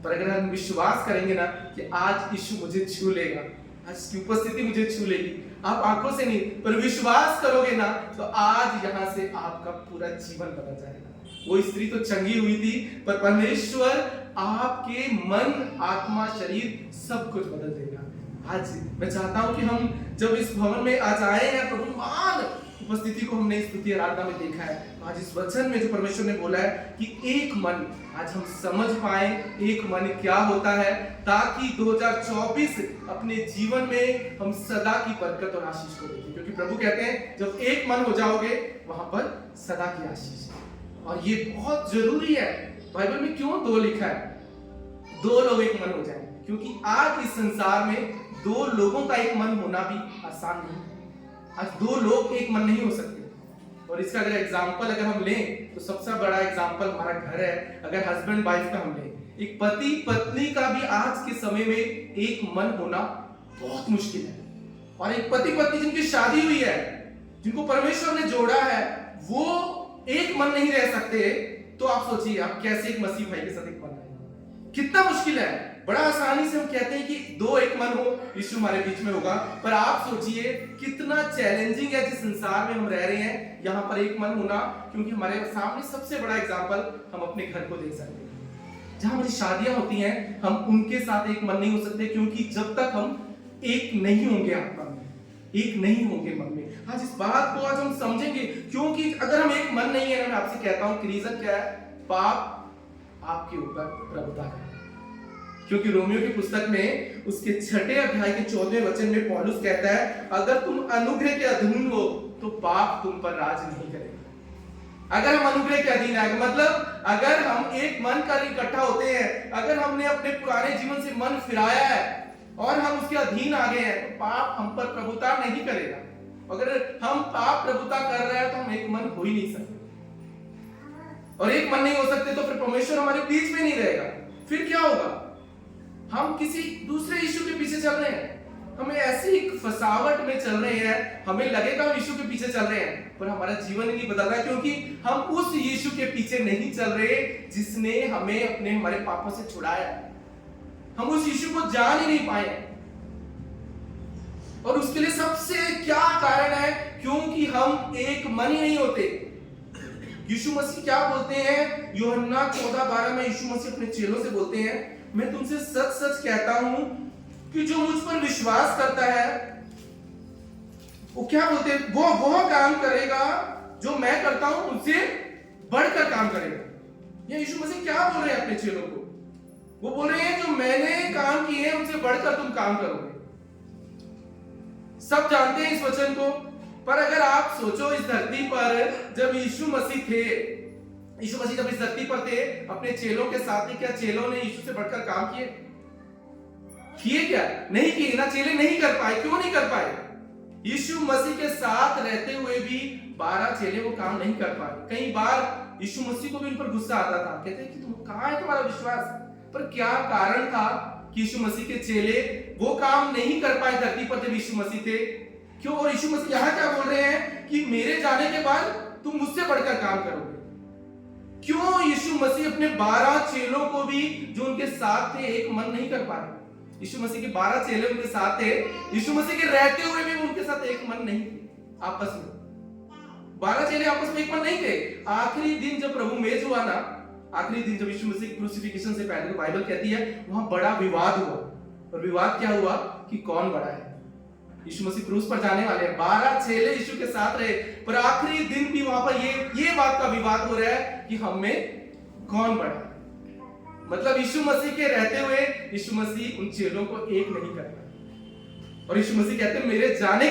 पर अगर हम विश्वास करेंगे ना कि आज यीशु मुझे छू लेगा, आज उसकी उपस्थिति मुझे छू लेगी, आप आंखों से नहीं पर विश्वास करोगे ना, तो आज यहाँ से आपका पूरा जीवन बदल जाएगा। वो स्त्री तो चंगी हुई थी, पर परमेश्वर आपके मन, आत्मा, शरीर सब कुछ बदल देगा। आज मैं चाहता हूं कि हम जब इस भवन में आज आए हैं, प्रभु महान उपस्थिति को हमने स्तुति आराधना में देखा है, आज इस वचन में जो परमेश्वर ने बोला है कि एक मन, आज हम समझ पाए एक मन क्या होता है, ताकि 2024 अपने जीवन में हम सदा की बरकत और आशीष को देखें। क्योंकि प्रभु कहते हैं जब एक मन हो जाओगे वहां पर सदा की आशीष है, और ये बहुत जरूरी है। बाइबल में क्यों 2 लिखा है, 2 लोग एक मन हो जाए, क्योंकि आज इस संसार में 2 लोगों का एक मन होना भी आसान नहीं है। आज 2 लोग एक मन नहीं हो सकते। और इसका अगर एग्जाम्पल अगर हम लें तो सबसे बड़ा एग्जाम्पल हमारा घर है। अगर हस्बैंड वाइफ का हम लें, एक पति पत्नी का भी आज के समय में एक मन होना बहुत मुश्किल है। और एक पति पत्नी जिनकी शादी हुई है, जिनको परमेश्वर ने जोड़ा है वो एक मन नहीं रह सकते, तो आप सोचिए आप कैसे एक मसीह भाई के साथ एक मन रहेंगे? कितना मुश्किल है। बड़ा आसानी से हम कहते हैं कि दो एक मन हो, यीशु हमारे बीच में होगा, पर आप सोचिए कितना चैलेंजिंग है जिस संसार में हम रह रहे हैं यहाँ पर एक मन होना। क्योंकि हमारे सामने सबसे बड़ा एग्जाम्पल हम अपने घर को देख सकते हैं। जहां हमारी शादियां होती हैं हम उनके साथ एक मन नहीं हो सकते, क्योंकि जब तक हम एक नहीं होंगे आत्मा में, एक नहीं होंगे मन में। आज इस बात को आज हम समझेंगे, क्योंकि अगर हम एक मन नहीं है, मैं आपसे कहता हूं कि रीजन क्या है? पाप आपके ऊपर प्रभुता है। क्योंकि रोमियो की पुस्तक में उसके 6 अध्याय के 14वें वचन में पौलुस कहता है, अगर तुम अनुग्रह के अधीन हो तो पाप तुम पर राज नहीं करेगा। अगर हम अनुग्रह के अधीन आएंगे, मतलब अगर हम एक मन कर इकट्ठा होते हैं, अगर हमने अपने पुराने जीवन से मन फिराया है और हम उसके अधीन आ गए हैं, तो पाप हम पर प्रभुता नहीं करेगा। अगर हम पाप प्रभुता कर रहे हैं तो हम एक मन हो ही नहीं सकते, और एक मन नहीं हो सकते तो फिर परमेश्वर हमारे बीच में नहीं रहेगा। फिर क्या होगा? हम किसी दूसरे यीशु के पीछे चल रहे हैं, हमें ऐसी फसावट में चल रहे हैं, हमें लगेगा हम यीशु के पीछे चल रहे हैं, पर हमारा जीवन ही नहीं बदल रहा है, क्योंकि हम उस यीशु के पीछे नहीं चल रहे जिसने हमें अपने हमारे पापों से छुड़ाया। हम उस यीशु को जान ही नहीं पाए, और उसके लिए सबसे क्या कारण है? क्योंकि हम एक मन ही नहीं होते। यीशु मसीह क्या बोलते हैं? यूहन्ना 14:12 में यीशु मसीह अपने चेलों से बोलते हैं, मैं तुमसे सच सच कहता हूं कि जो मुझ पर विश्वास करता है वो क्या बोलते हैं? वो काम करेगा जो मैं करता हूं, उनसे बढ़कर काम करेगा। ये यीशु मसीह क्या बोल रहे हैं अपने चेलों को? वो बोल रहे हैं जो मैंने काम किए हैं उनसे बढ़कर तुम काम करोगे। सब जानते हैं इस वचन को, पर अगर आप सोचो इस धरती पर जब यीशु मसीह थे, यीशु मसीह जब इस धरती पर थे अपने चेलों के साथ, क्या चेलों ने यीशु से बढ़कर काम किए? क्या नहीं किए ना? चेले नहीं कर पाए। क्यों नहीं कर पाए? यीशु मसीह के साथ रहते हुए भी 12 चेले वो काम नहीं कर पाए। कई बार यीशु मसीह को भी उन पर गुस्सा आता था, कहते हैं कि तुम कहां है तुम्हारा विश्वास? पर क्या कारण था कि यीशु मसीह के चेले वो काम नहीं कर पाए धरती पर जब यीशु मसीह थे? क्यों? और यीशु मसीह यहां क्या बोल रहे हैं कि मेरे जाने के बाद तुम मुझसे बढ़कर काम करोगे। क्यों यीशु मसीह अपने 12 चेलों को भी जो उनके साथ थे एक मन नहीं कर पाए? यीशु मसीह के 12 चेले उनके साथ थे, यीशु मसीह के रहते हुए भी उनके साथ एक मन नहीं थे आपस में। 12 चेले आपस में एक मन नहीं थे। आखिरी दिन जब प्रभु मेज हुआ ना, आखिरी दिन जब यीशु मसीह क्रूसिफिक्शन से पहले, तो बाइबल कहती है वहां बड़ा विवाद हुआ। और विवाद क्या हुआ कि कौन बड़ा है? यीशु मसीह क्रूस पर जाने वाले हैं, 12 चेले यीशु के साथ रहे, पर आखिरी दिन भी वहां पर ये बात का विवाद हो रहा है कि हम में कौन बड़ा है। मतलब यीशु मसीह के रहते हुए यीशु मसीह उन चेलों को एक नहीं कर पाए। और यीशु मसीह कहते हैं मेरे जाने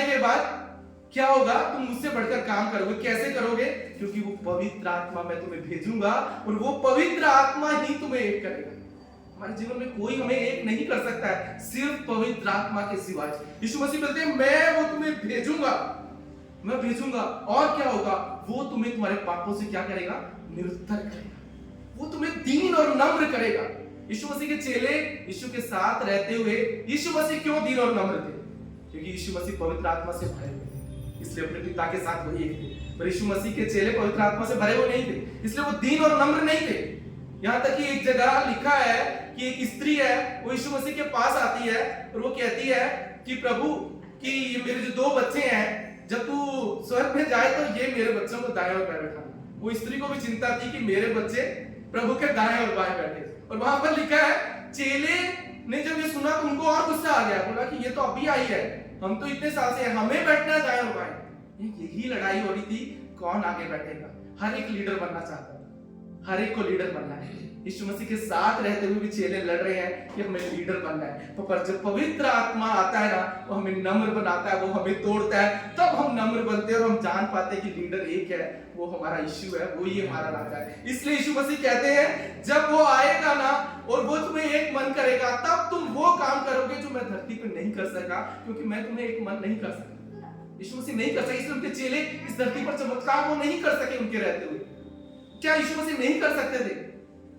के बाद क्या होगा? तुम मुझसे बढ़कर काम करोगे। कैसे करोगे? क्योंकि वो पवित्र आत्मा मैं तुम्हें भेजूंगा, और वो पवित्र आत्मा ही तुम्हें एक करेगा। हमारे जीवन में कोई हमें एक नहीं कर सकता है, सिर्फ पवित्र आत्मा के सिवाय। यीशु मसीह बोलते हैं मैं वो तुम्हें भेजूंगा, और क्या होगा? वो तुम्हें तुम्हारे पापों से क्या करेगा? निरुत्तर करेगा। वो तुम्हें दीन और नम्र करेगा। यीशु मसीह के चेले यीशु के साथ रहते हुए, यीशु मसीह क्यों दीन और नम्र थे? क्योंकि यीशु मसीह पवित्र आत्मा से भरे हुए थे, इसलिए अपने पिता के साथ वो एक थे। पर यीशु मसीह के चेले पवित्र आत्मा से भरे हुए नहीं थे, इसलिए वो दीन और नम्र नहीं थे। यहां तक कि एक जगह लिखा है कि एक स्त्री है, वो यीशु मसीह के पास आती है और वो कहती है कि प्रभु, कि ये मेरे जो 2 बच्चे हैं, जब तू स्वर्ग में जाए तो ये मेरे बच्चों को दाएं और बाएं बैठाना। वो स्त्री को भी चिंता थी कि मेरे बच्चे प्रभु के दाएं और बाएं बैठे। और वहां पर लिखा है चेले ने जब ये सुना तो उनको और गुस्सा आ गया, बोला कि ये तो अभी आई है, हम तो इतने साल से हैं, हमें बैठना है दाएं और बाएं। यही लड़ाई हो रही थी, कौन आगे बैठेगा। हर एक लीडर बनना चाहता था, हर एक को लीडर बनना है। यीशु मसीह के साथ रहते हुए भी चेले लड़ रहे हैं कि हमें लीडर बनना है। तो पर जब पवित्र आत्मा आता है ना, वो हमें नम्र बनाता है, वो हमें तोड़ता है, तब हम नम्र बनते हैं और हम जान पाते हैं कि लीडर एक है, वो हमारा यीशु है, वो ही हमारा राजा है। इसलिए यीशु मसीह कहते हैं जब वो आएगा ना और वो तुम्हें एक मन करेगा, तब तुम वो काम करोगे जो मैं धरती पर नहीं कर सका, क्योंकि मैं तुम्हें एक मन नहीं कर सका। यीशु मसीह नहीं कर सके, इसलिए उनके चेले इस धरती पर चमत्कार वो नहीं कर सके उनके रहते हुए। क्या यीशु मसीह नहीं कर सकते थे?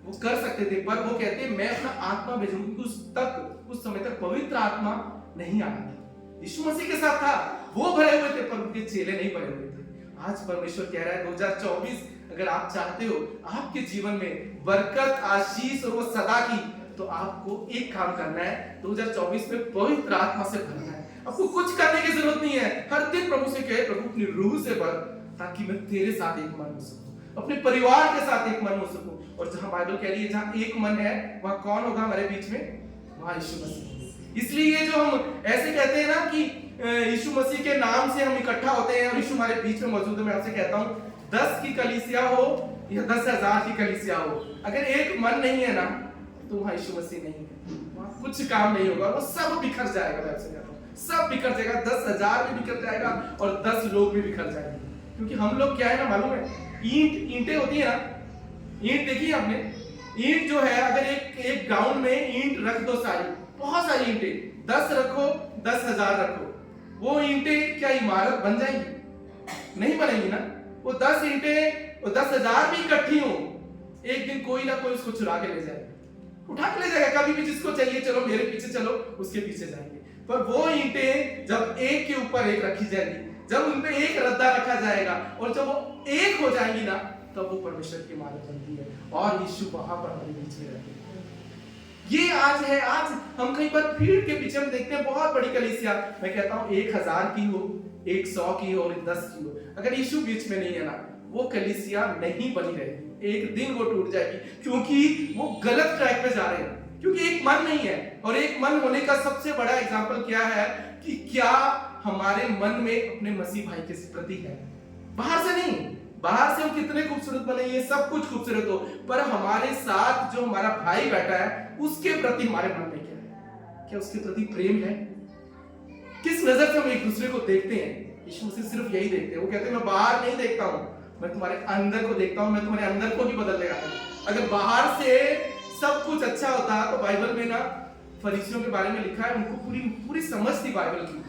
वो कर सकते थे, पर वो कहते हैं मैं अपना आत्मा भेजूंगा, क्योंकि उस समय तक पवित्र आत्मा नहीं आया था। यीशु मसीह के साथ था, वो भरे हुए थे, पर उनके चेले नहीं भरे हुए थे। आज परमेश्वर कह रहा है 2024 अगर आप चाहते हो आपके जीवन में बरकत, आशीष और वो सदा की, तो आपको एक काम करना है, 2024 में पवित्र आत्मा से भरना है। आपको कुछ करने की जरूरत नहीं है। हर दिन प्रभु से कहे, प्रभु अपनी रूह से भर, ताकि मैं तेरे साथ एक मन हो सकूं, अपने परिवार के साथ एक मन हो सकूं। और जहां बाइबल कह रही है जहां एक मन है वहां कौन होगा हमारे बीच में? वहां यीशु मसीह। इसलिए ये जो हम ऐसे कहते हैं ना कि यीशु मसीह के नाम से हम इकट्ठा होते हैं और यीशु हमारे बीच में मौजूद है, मैं आपसे कहता हूं 10 की कलीसिया हो या 10,000 की कलीसिया हो, अगर एक मन नहीं है ना, तो वहां यीशु मसीह नहीं है, वहां कुछ काम नहीं होगा, वो सब बिखर जाएगा। मैं आपसे कहता हूं सब बिखर जाएगा, 10,000 भी बिखर जाएगा और 10 लोग भी बिखर जाएंगे। क्योंकि हम लोग क्या है ना, मालूम है, ईंटें होती है ना, ईंट देखी है आपने? ईंट जो है, अगर एक ग्राउंड में ईंट रख दो, सारी बहुत सारी ईंटें, 10 रखो, 10,000 रखो, वो ईंटें क्या इमारत बन जाएंगी? नहीं बनेंगी ना। वो 10 ईंटें और 10,000 भी इकट्ठी हो, एक दिन कोई ना कोई उसको चुरा के ले जाएगा, उठा के ले जाएगा। कभी भी जिसको चाहिए, चलो मेरे पीछे चलो, उसके पीछे जाएंगे। पर वो ईंटें जब एक के ऊपर एक रखी जाएगी, जब उनपे एक रद्दा रखा जाएगा और जब वो एक हो जाएंगी ना, तब वो परमेश्वर की इमारत बनती है और यीशु वहां पर हमारे बीच में रहते हैं। ये आज है। आज हम कहीं पर भीड़ के पीछे हम देखते हैं बहुत बड़ी कलीसिया, मैं कहता हूं 1,000 की हो, 100 की हो और 10 की हो, अगर यीशु बीच में नहीं है ना, वो कलीसिया नहीं बनी रहेगी, एक दिन वो टूट जाएगी, क्योंकि वो गलत ट्रैक पे जा रहे हैं। क्योंकि एक मन नहीं है। और एक मन होने का सबसे बड़ा एग्जाम्पल क्या है कि क्या हमारे मन में अपने मसीह भाई के प्रति है, बाहर से नहीं। बाहर से हम कितने खूबसूरत बने, ये सब कुछ खूबसूरत हो, पर हमारे साथ जो हमारा भाई बैठा है उसके प्रति हमारे मन में क्या है? क्या उसके प्रति प्रेम है? किस नजर से हम एक दूसरे को देखते हैं? यीशु मसीह सिर्फ यही देखते हैं। वो कहते हैं मैं बाहर नहीं देखता हूं, मैं तुम्हारे अंदर को देखता हूं, मैं तुम्हारे अंदर को भी बदल देगा। अगर बाहर से सब कुछ अच्छा होता तो बाइबल में ना फरीसियों के बारे में लिखा है, उनको पूरी समझ थी बाइबल की,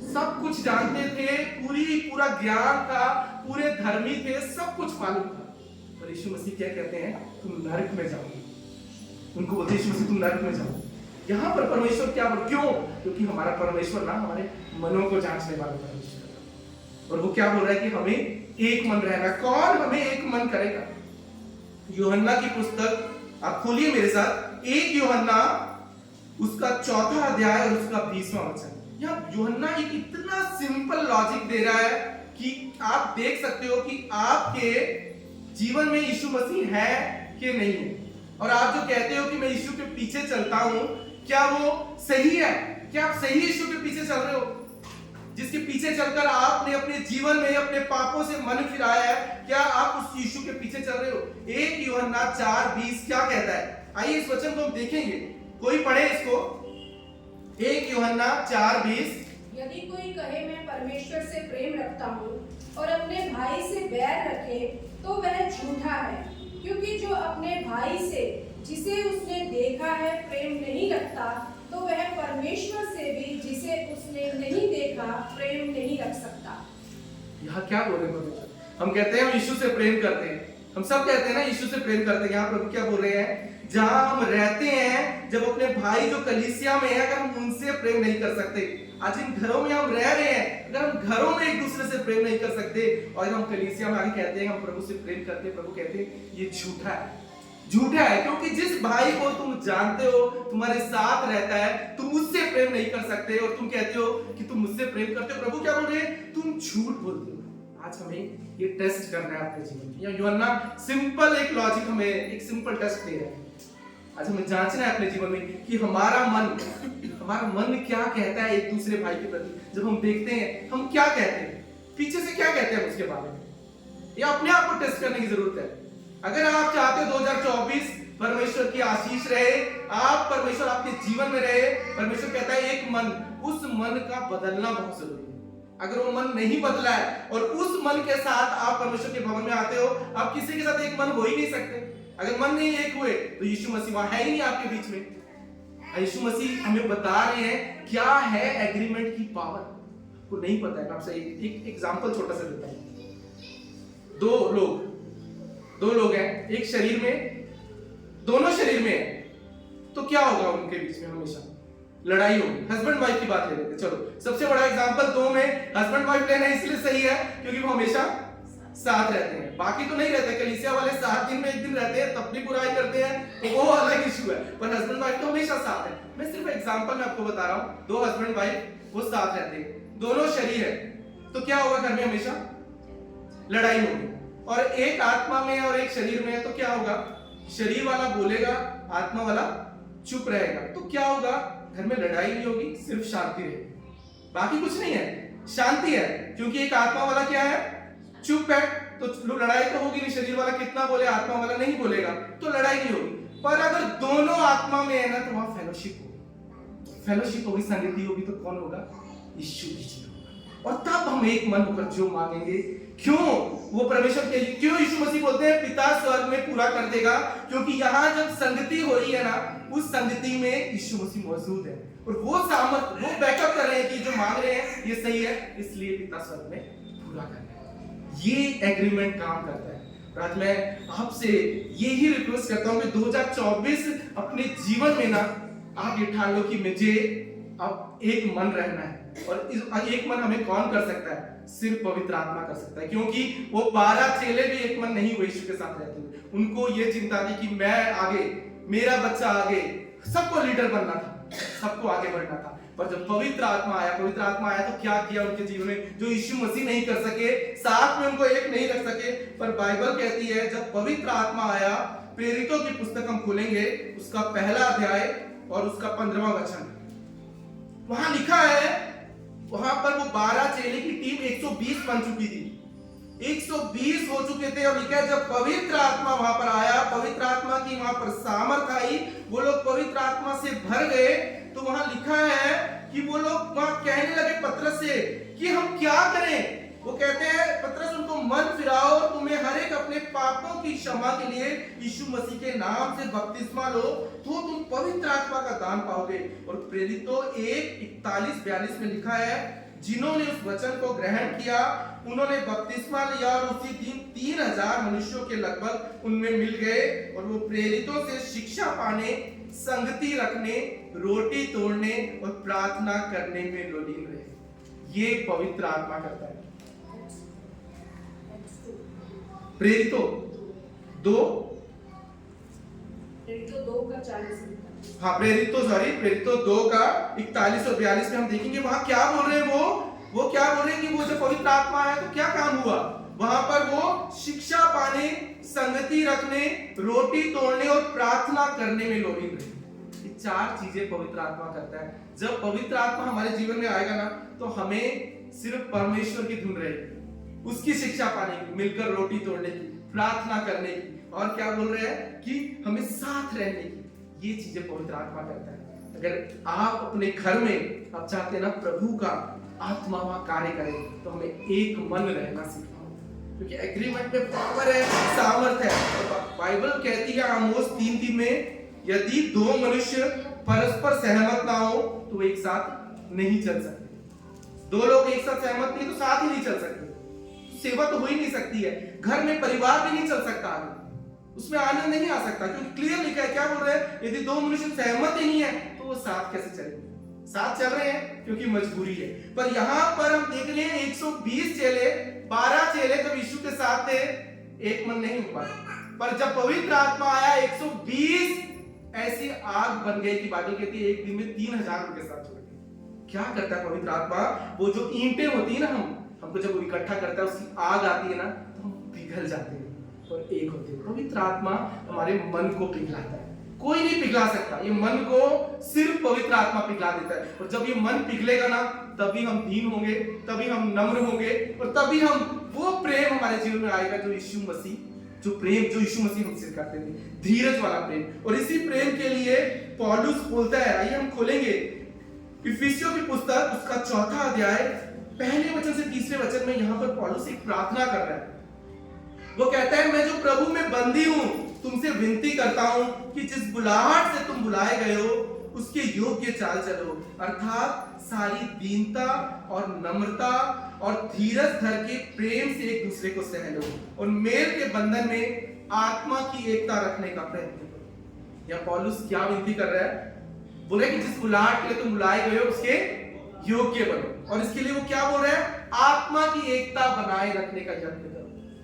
सब कुछ जानते थे, पूरा ज्ञान था, पूरे धर्मी थे, सब कुछ मालूम था। पर यीशु मसीह क्या कहते हैं? तुम नरक में जाओ। उनको बोलते यीशु मसीह तुम नरक में जाओ। यहाँ पर परमेश्वर क्या बोल, क्यों? क्योंकि हमारा परमेश्वर ना हमारे मनों को जांचने वाला परमेश्वर है। और वो क्या बोल रहा है कि हमें एक मन रहना। कौन हमें एक मन करेगा? यूहन्ना की पुस्तक आप खोलिए मेरे साथ, 1 यूहन्ना उसका 4था अध्याय और उसका 20वां वचन। यहाँ यूहन्ना एक इतना सिंपल लॉजिक दे रहा है कि आप देख सकते हो कि आपके जीवन में यीशु मसीह है कि नहीं है। और आप जो कहते हो कि मैं यीशु के पीछे चलता हूं, क्या वो सही है? क्या आप सही यीशु के पीछे चल रहे हो? जिसके पीछे चलकर आपने अपने जीवन में अपने पापों से मन फिराया है, क्या आप उस यीशु के पीछे चल रहे हो? 1 यूहन्ना 4:20 क्या कहता है? आइए इस वचन को हम देखेंगे, कोई पढ़े इसको। 1 यूहन्ना 4:20। यदि कोई कहे मैं परमेश्वर से प्रेम रखता हूँ और अपने भाई से बैर रखे, तो वह झूठा है, क्योंकि जो अपने भाई से जिसे उसने देखा है प्रेम नहीं रखता, तो वह परमेश्वर से भी जिसे उसने नहीं देखा प्रेम नहीं रख सकता। यहाँ क्या बोल रहे हैं? हम कहते हैं हम यीशु से प्रेम करते हैं, हम सब कहते हैं ना यीशु से प्रेम करते हैं। यहाँ प्रभु क्या बोल रहे हैं? जहां हम रहते हैं, जब अपने भाई जो कलीसिया में है, अगर हम उनसे प्रेम नहीं कर सकते, आज इन घरों में हम रह रहे हैं, अगर हम घरों में एक दूसरे से प्रेम नहीं कर सकते और हम कलीसिया में आके कहते हैं हम प्रभु से प्रेम करते हैं, प्रभु कहते हैं ये झूठा है। झूठा है, क्योंकि जिस भाई को तुम जानते हो, तुम्हारे साथ रहता है, तुम उससे प्रेम नहीं कर सकते और तुम कहते हो कि तुम मुझसे प्रेम करते हो। प्रभु क्या बोल रहे हैं? तुम झूठ बोलते हो। आज हमें ये टेस्ट करना है अपने जीवन में। यूहन्ना सिंपल एक लॉजिक हमें एक सिंपल टेस्ट दे रहा है। आज हमें जांचना है अपने जीवन में कि हमारा मन क्या कहता है एक दूसरे भाई के प्रति। जब हम देखते हैं हम क्या कहते हैं, पीछे से क्या कहते हैं उसके बारे में, ये अपने आप को टेस्ट करने की जरूरत है। अगर आप चाहते हो 2024 परमेश्वर की आशीष रहे, आप परमेश्वर आपके जीवन में रहे, परमेश्वर कहता है एक मन, उस मन का बदलना बहुत जरूरी है। अगर वो मन नहीं बदला है और उस मन के साथ आप परमेश्वर के भवन में आते हो, आप किसी के साथ एक मन हो ही नहीं सकते। अगर मन नहीं एक हुए तो यीशु मसीह वहां है ही नहीं आपके बीच में। यीशु मसीह हमें बता रहे हैं क्या है एग्रीमेंट की पावर, आपको नहीं पता है। मैं आपसे एक एग्जांपल छोटा सा देता हूं। दो लोग हैं, एक शरीर में, दोनों शरीर में है, तो क्या होगा उनके बीच में हमेशा? लड़ाई होगी। हस्बैंड वाइफ की बात ले लेते हैं। चलो सबसे बड़ा एग्जांपल 2 में हस्बैंड वाइफ लेना इसलिए सही है क्योंकि वो हमेशा साथ रहते हैं, बाकी तो नहीं रहते। कलीसिया वाले 7 दिन में 1 दिन रहते हैं तब भी बुराई करते हैं, तो वो अलग इशू है, पर हस्बैंड वाइफ तो हमेशा साथ है। मैं सिर्फ एग्जांपल में आपको बता रहा हूं, 2 हस्बैंड वाइफ वो साथ रहते हैं, दोनों शरीर है, तो क्या होगा घर में हमेशा लड़ाई होगी। और एक आत्मा में और एक शरीर में है तो क्या होगा, शरीर वाला बोलेगा, आत्मा वाला चुप रहेगा, तो क्या होगा, घर में लड़ाई नहीं होगी, सिर्फ शांति रहेगी, बाकी कुछ नहीं है, शांति है। क्योंकि एक आत्मा वाला क्या है, चुप है, तो लड़ाई तो होगी नहीं, शरीर वाला कितना बोले आत्मा वाला नहीं बोलेगा, तो लड़ाई नहीं होगी। पर अगर दोनों आत्मा में है ना तो वहां फेलोशिप होगी, फेलोशिप होगी, संगति होगी, तो कौन होगा, यीशु जी होगा। और तब हम एक मन होकर जो मांगेंगे, क्यों वो परमेश्वर के लिए, क्यों यीशु मसीह बोलते हैं पिता स्वर्ग में पूरा कर देगा, क्योंकि यहां जब संगति हो रही है ना, उस संगति में यीशु मसीह मौजूद है और वो सामर्थ, वो बैकअप कर रहे हैं कि जो मांग रहे हैं ये सही है, इसलिए पिता स्वर्ग में पूरा कर देगा। ये एग्रीमेंट काम करता है। और आज मैं आपसे यही रिक्वेस्ट करता हूं कि 2024 अपने जीवन में ना आप ये ठान लो कि मुझे अब एक मन रहना है। और इस एक मन हमें कौन कर सकता है, सिर्फ पवित्र आत्मा कर सकता है, क्योंकि वो 12 चेले भी एक मन नहीं हुए यीशु के साथ रहते हुए। उनको ये चिंता थी कि मैं आगे, मेरा बच्चा आगे, सबको लीडर बनना था, सबको आगे बढ़ना था। पर जब पवित्र आत्मा आया, पवित्र आत्मा आया तो क्या किया उनके जीवन में, जो यीशु मसीह नहीं कर सके, साथ में उनको एक नहीं रख सके। पर बाइबल कहती है जब पवित्र आत्मा आया, प्रेरितों की पुस्तक हम खोलेंगे, उसका पहला अध्याय और उसका 15वां वचन, वहां लिखा है, वहां पर वो 12 चेले की टीम 120 बन चुकी थी, 120 हो चुके थे। और लिखा है जब पवित्र आत्मा वहां पर आया, पवित्र आत्मा की वहां पर सामर्थ आई, वो लोग पवित्र आत्मा से भर गए। तो वहां लिखा है कि वो लोग वहां कहने लगे पतरस से कि हम क्या करें। वो कहते हैं, पतरस उनको मन फिराओ, तुम्हें हर एक अपने पापों की क्षमा के लिए यीशु मसीह के नाम से बपतिस्मा लो, तो तुम पवित्र आत्मा का दान पाओगे। और प्रेरितों 1:41-42 में लिखा है, जिन्होंने उस वचन को ग्रहण किया उन्होंने बपतिस्मा लिया और उसी दिन 3000 मनुष्यों के लगभग उनमें मिल गए। और वो प्रेरितों से शिक्षा पाने, संगति रखने, रोटी तोड़ने और प्रार्थना करने में लोलीन रहे। ये पवित्र आत्मा करता है। प्रेरितों 2 का 40 हाँ प्रेरितों 2 का 41 और 42 में हम देखेंगे वहां क्या बोल रहे हैं। वो क्या बोल रहे हैं कि वो जब पवित्र आत्मा आया तो क्या काम हुआ, वहां पर वो शिक्षा पाने, संगति रखने, रोटी तोड़ने और प्रार्थना करने में लोलीन रहे। ये 4 चीजें पवित्र आत्मा करता है। जब पवित्र आत्मा हमारे जीवन में आएगा ना तो हमें सिर्फ परमेश्वर की धुन रहेगी, उसकी शिक्षा पाने की, मिलकर रोटी तोड़ने की, प्रार्थना करने की, और क्या बोल रहे हैं कि हमें साथ रहने की। ये चीजें पवित्र आत्मा करता है। अगर आप अपने घर में आप चाहते हैं ना प्रभु का आत्मा वहां कार्य करे, तो हमें एक मन रहना सीखना, क्योंकि एग्रीमेंट में पावर है, सामर्थ है। और बाइबल कहती है आमोस 3:3 में, यदि 2 मनुष्य परस्पर सहमत ना हो तो एक साथ नहीं चल सकते। 2 लोग एक साथ सहमत नहीं तो साथ ही नहीं चल सकते, सेवा तो हो ही नहीं सकती है, घर में परिवार भी नहीं चल सकता आगे, उसमें आनंद नहीं आ सकता। क्योंकि क्लियर लिखा है, क्या बोल रहे हैं, यदि 2 मनुष्य सहमत ही नहीं है तो वो साथ कैसे चलेंगे। साथ चल रहे हैं क्योंकि मजबूरी है। पर यहां पर हम देख रहे हैं 120 चेले, 12 चेले जब यीशु के साथ थे, एक मन नहीं हो पाया। पर जब पवित्र आत्मा आया 120 ऐसी आग बन गई कि बाइबल कहती है एक दिन में 3000 उनके साथ जुड़ गए। क्या करता है पवित्र आत्मा, वो जो ईंटें होती है ना, हमको जब वो इकट्ठा करता है, उसकी आग आती है ना तो हम पिघल जाते हैं और एक होते हैं। पवित्र आत्मा हमारे मन को पिघलाता है, कोई नहीं पिघला सकता। ये मन को सिर्फ पवित्र आत्मा पिघला देता है। और जब ये मन पिघलेगा ना तभी हम दीन होंगे, तभी हम नम्र होंगे, और तभी हम वो प्रेम हमारे जीवन में आएगा जो यीशु मसीह हमसे करते थे, धीरज वाला प्रेम। और इसी प्रेम के लिए पौलुस बोलता है, आइए हम खोलेंगे इफिसियों की पुस्तक, उसका 4था अध्याय, पहले वचन से 3रे वचन में। यहाँ पर पौलुस एक प्रार्थना कर रहा है। वो कहता है, मैं जो प्रभु में बंदी हूं तुमसे विनती करता हूं कि जिस बुलाहट से तुम बुलाए गए हो उसके योग्य चाल चलो, अर्थात सारी दीनता और नम्रता और धीरज धर के प्रेम से एक दूसरे को सह लो और मेल के बंधन में आत्मा की एकता रखने का प्रयत्न करो। या पौलुस क्या विनती कर रहा है बोले कि जिस बुलाहट के लिए तुम बुलाए गए हो उसके योग्य बनो। और इसके लिए वो क्या बोल रहे हैं? आत्मा की एकता बनाए रखने का यत्न करो।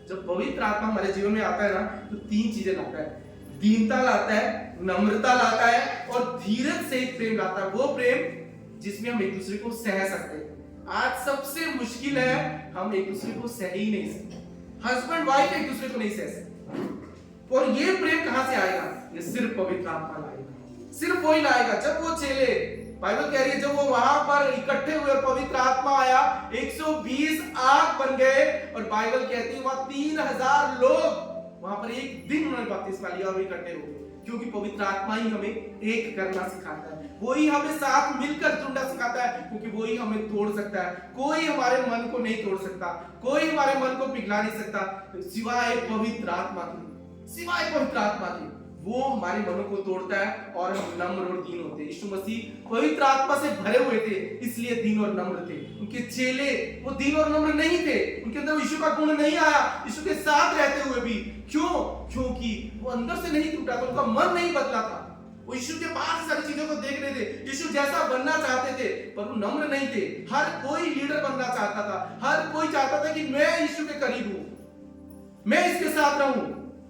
जब पवित्र आत्मा हमारे जीवन में आता है ना, तो 3 चीजें लाता है। दीनता लाता है, नम्रता लाता है और धीरज से प्रेम लाता है। वो प्रेम जिसमें हम एक दूसरे को सह सकते हैं। आज सबसे मुश्किल है, हम एक दूसरे को सह ही नहीं सकते। हस्बैंड वाइफ एक दूसरे को नहीं सह सकते। और ये प्रेम कहां से आएगा? ये सिर्फ पवित्र आत्मा लाएगा, सिर्फ वही लाएगा। जब वो चेले, बाइबल कह रही है, जब वो वहां पर इकट्ठे हुए और पवित्र आत्मा आया, 120 आग बन गए और बाइबल कहती है वहां 3000 लोग वहां पर एक दिन उन्होंने बपतिस्मा लिया और इकट्ठे हो गए। क्योंकि पवित्र आत्मा ही हमें एक करना सिखाता है, वही हमें साथ मिलकर जुड़ना सिखाता है, क्योंकि वही हमें तोड़ सकता है। कोई हमारे मन को नहीं तोड़ सकता, कोई हमारे मन को पिघला नहीं सकता सिवाय पवित्र आत्मा के, सिवाय पवित्र आत्मा के। वो हमारे मनों को तोड़ता है और हम नम्र और दीन होते हैं। यीशु मसीह पवित्र आत्मा से भरे हुए थे, इसलिए दीन और नम्र थे। उनके चेले वो दीन और नम्र नहीं थे, उनके अंदर यीशु का गुण नहीं आया यीशु के साथ रहते हुए भी। क्यों? क्योंकि वो अंदर से नहीं टूटा था, उनका मन नहीं बदला था। वो यीशु के पास सारी चीजों को देख रहे थे, यीशु जैसा बनना चाहते थे, पर वो नम्र नहीं थे। हर कोई लीडर बनना चाहता था, हर कोई चाहता था कि मैं यीशु के करीब हूं, मैं इसके साथ रहूं।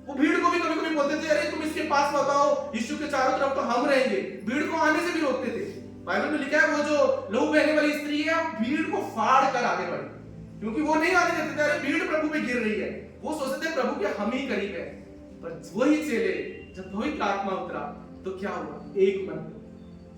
वो भीड़ को भी कभी कभी बोलते थे, अरे तुम इसके पास मत आओ, यीशु के चारों तरफ तो हम रहेंगे। भीड़ को आने से भी रोकते थे। बाइबल में लिखा है वो जो लहू बहने वाली स्त्री है, भीड़ को फाड़ कर आगे बढ़ी, क्योंकि वो नहीं आने देते थे। अरे भीड़ प्रभु पे गिर रही है, वो सोचते थे प्रभु के हम ही करीब है। पर वही चेले जब पवित्र आत्मा उतरा तो क्या हुआ? एक मन।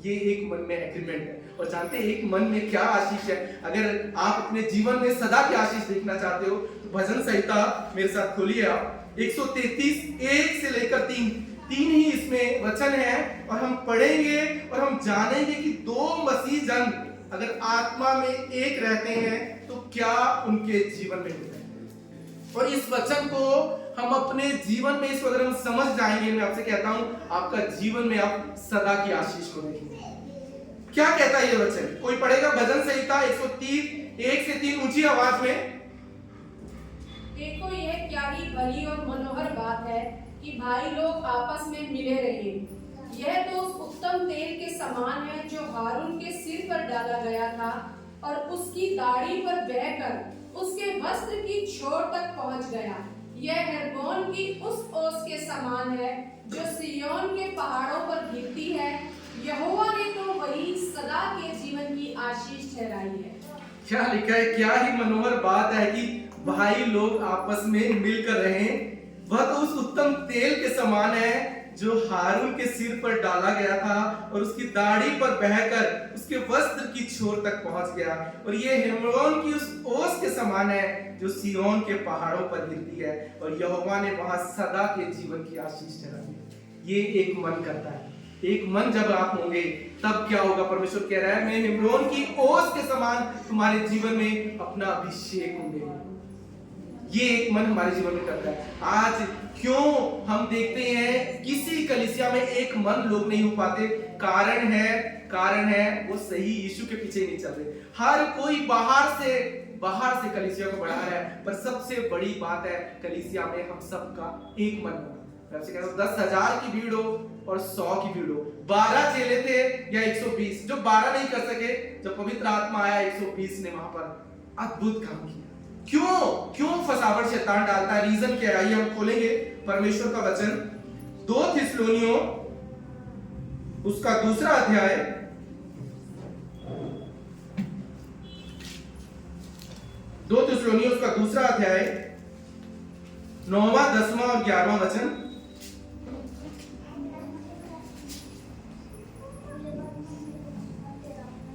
ये एक मन में एग्रीमेंट है। और जानते हैं एक मन में क्या आशीष है? अगर आप अपने जीवन में सदा की आशीष देखना चाहते हो तो भजन संहिता मेरे साथ खोलिए आप। 133 1 से लेकर 3 ही इसमें वचन है और हम पढ़ेंगे और हम जानेंगे कि 2 मसीह जन अगर आत्मा में एक रहते हैं तो क्या उनके जीवन में होता है। और इस वचन को हम अपने जीवन में इसको अगर हम समझ जाएंगे, मैं आपसे कहता हूं आपका जीवन में आप सदा की आशीष को देखेंगे। क्या कहता है ये वचन? कोई पढ़ेगा भजन संहिता 130 1 से 3 ऊंची आवाज में। देखो यह क्या ही भली और मनोहर बात है कि भाई लोग आपस में मिले रहे। यह तो उस उत्तम तेल के समान है जो हारून के सिर पर डाला गया था और उसकी दाढ़ी पर बहकर उसके वस्त्र की छोर तक पहुंच गया। यह हेर्मोन की उस ओस के समान है जो सिय्योन के पहाड़ों पर गिरती है। यहोवा ने तो वही सदा के जीवन की आशीष ठहराई है। क्या लिखा है? क्या ही मनोहर बात है कि भाई लोग आपस में मिलकर रहें। वह तो उस उत्तम तेल के समान है जो हारून के सिर पर डाला गया था और उसकी दाढ़ी पर बहकर उसके वस्त्र की छोर तक पहुंच गया। और ये हेर्मोन की उस ओस के समान है जो सिय्योन के पहाड़ों पर गिरती है और यहोवा ने वहां सदा के जीवन की आशीष ठहराई है। ये एक मन करता है। एक मन जब आप होंगे तब क्या होगा? परमेश्वर कह रहा है मैं हेर्मोन की ओस के समान तुम्हारे जीवन में अपना अभिषेक होंगे। ये एक मन हमारे जीवन में करता है। आज क्यों हम देखते हैं किसी कलीसिया में एक मन लोग नहीं हो पाते? कारण है वो सही यीशु के पीछे नहीं चल रहे। हर कोई बाहर से कलीसिया को बढ़ा रहा है, पर सबसे बड़ी बात है कलीसिया में हम सबका एक मन होना। मैं आपसे कह रहा हूं 10,000 की भीड़ हो और 100 की भीड़ हो, 12 चेले थे या 120, जो 12 नहीं कर सके, जब पवित्र आत्मा आया 120 ने वहां पर अद्भुत काम किया। क्यों फसावट शैतान डालता है? रीजन क्या है? आइए हम खोलेंगे परमेश्वर का वचन 2 थिस्सलुनियों उसका 2रा अध्याय, 2 थिस्सलुनियों उसका 2रा अध्याय 9वां 10वां और 11वां वचन।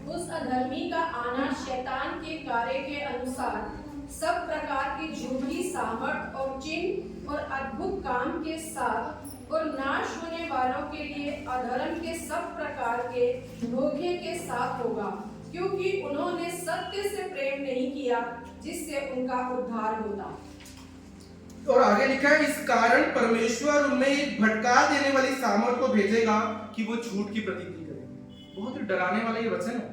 उस अधर्मी का आना शैतान के कार्य के अनुसार सब प्रकार की झूठी सामर्थ और चिन्ह और अद्भुत काम के साथ और नाश होने वालों के लिए अधर्म के सब प्रकार के धोखे के साथ होगा, क्योंकि उन्होंने सत्य से प्रेम नहीं किया जिससे उनका उद्धार होता। और आगे लिखा है इस कारण परमेश्वर उनमें एक भटका देने वाली सामर्थ को भेजेगा कि वो झूठ की प्रतीति करें। बहुत ही डराने वाला ये वचन है।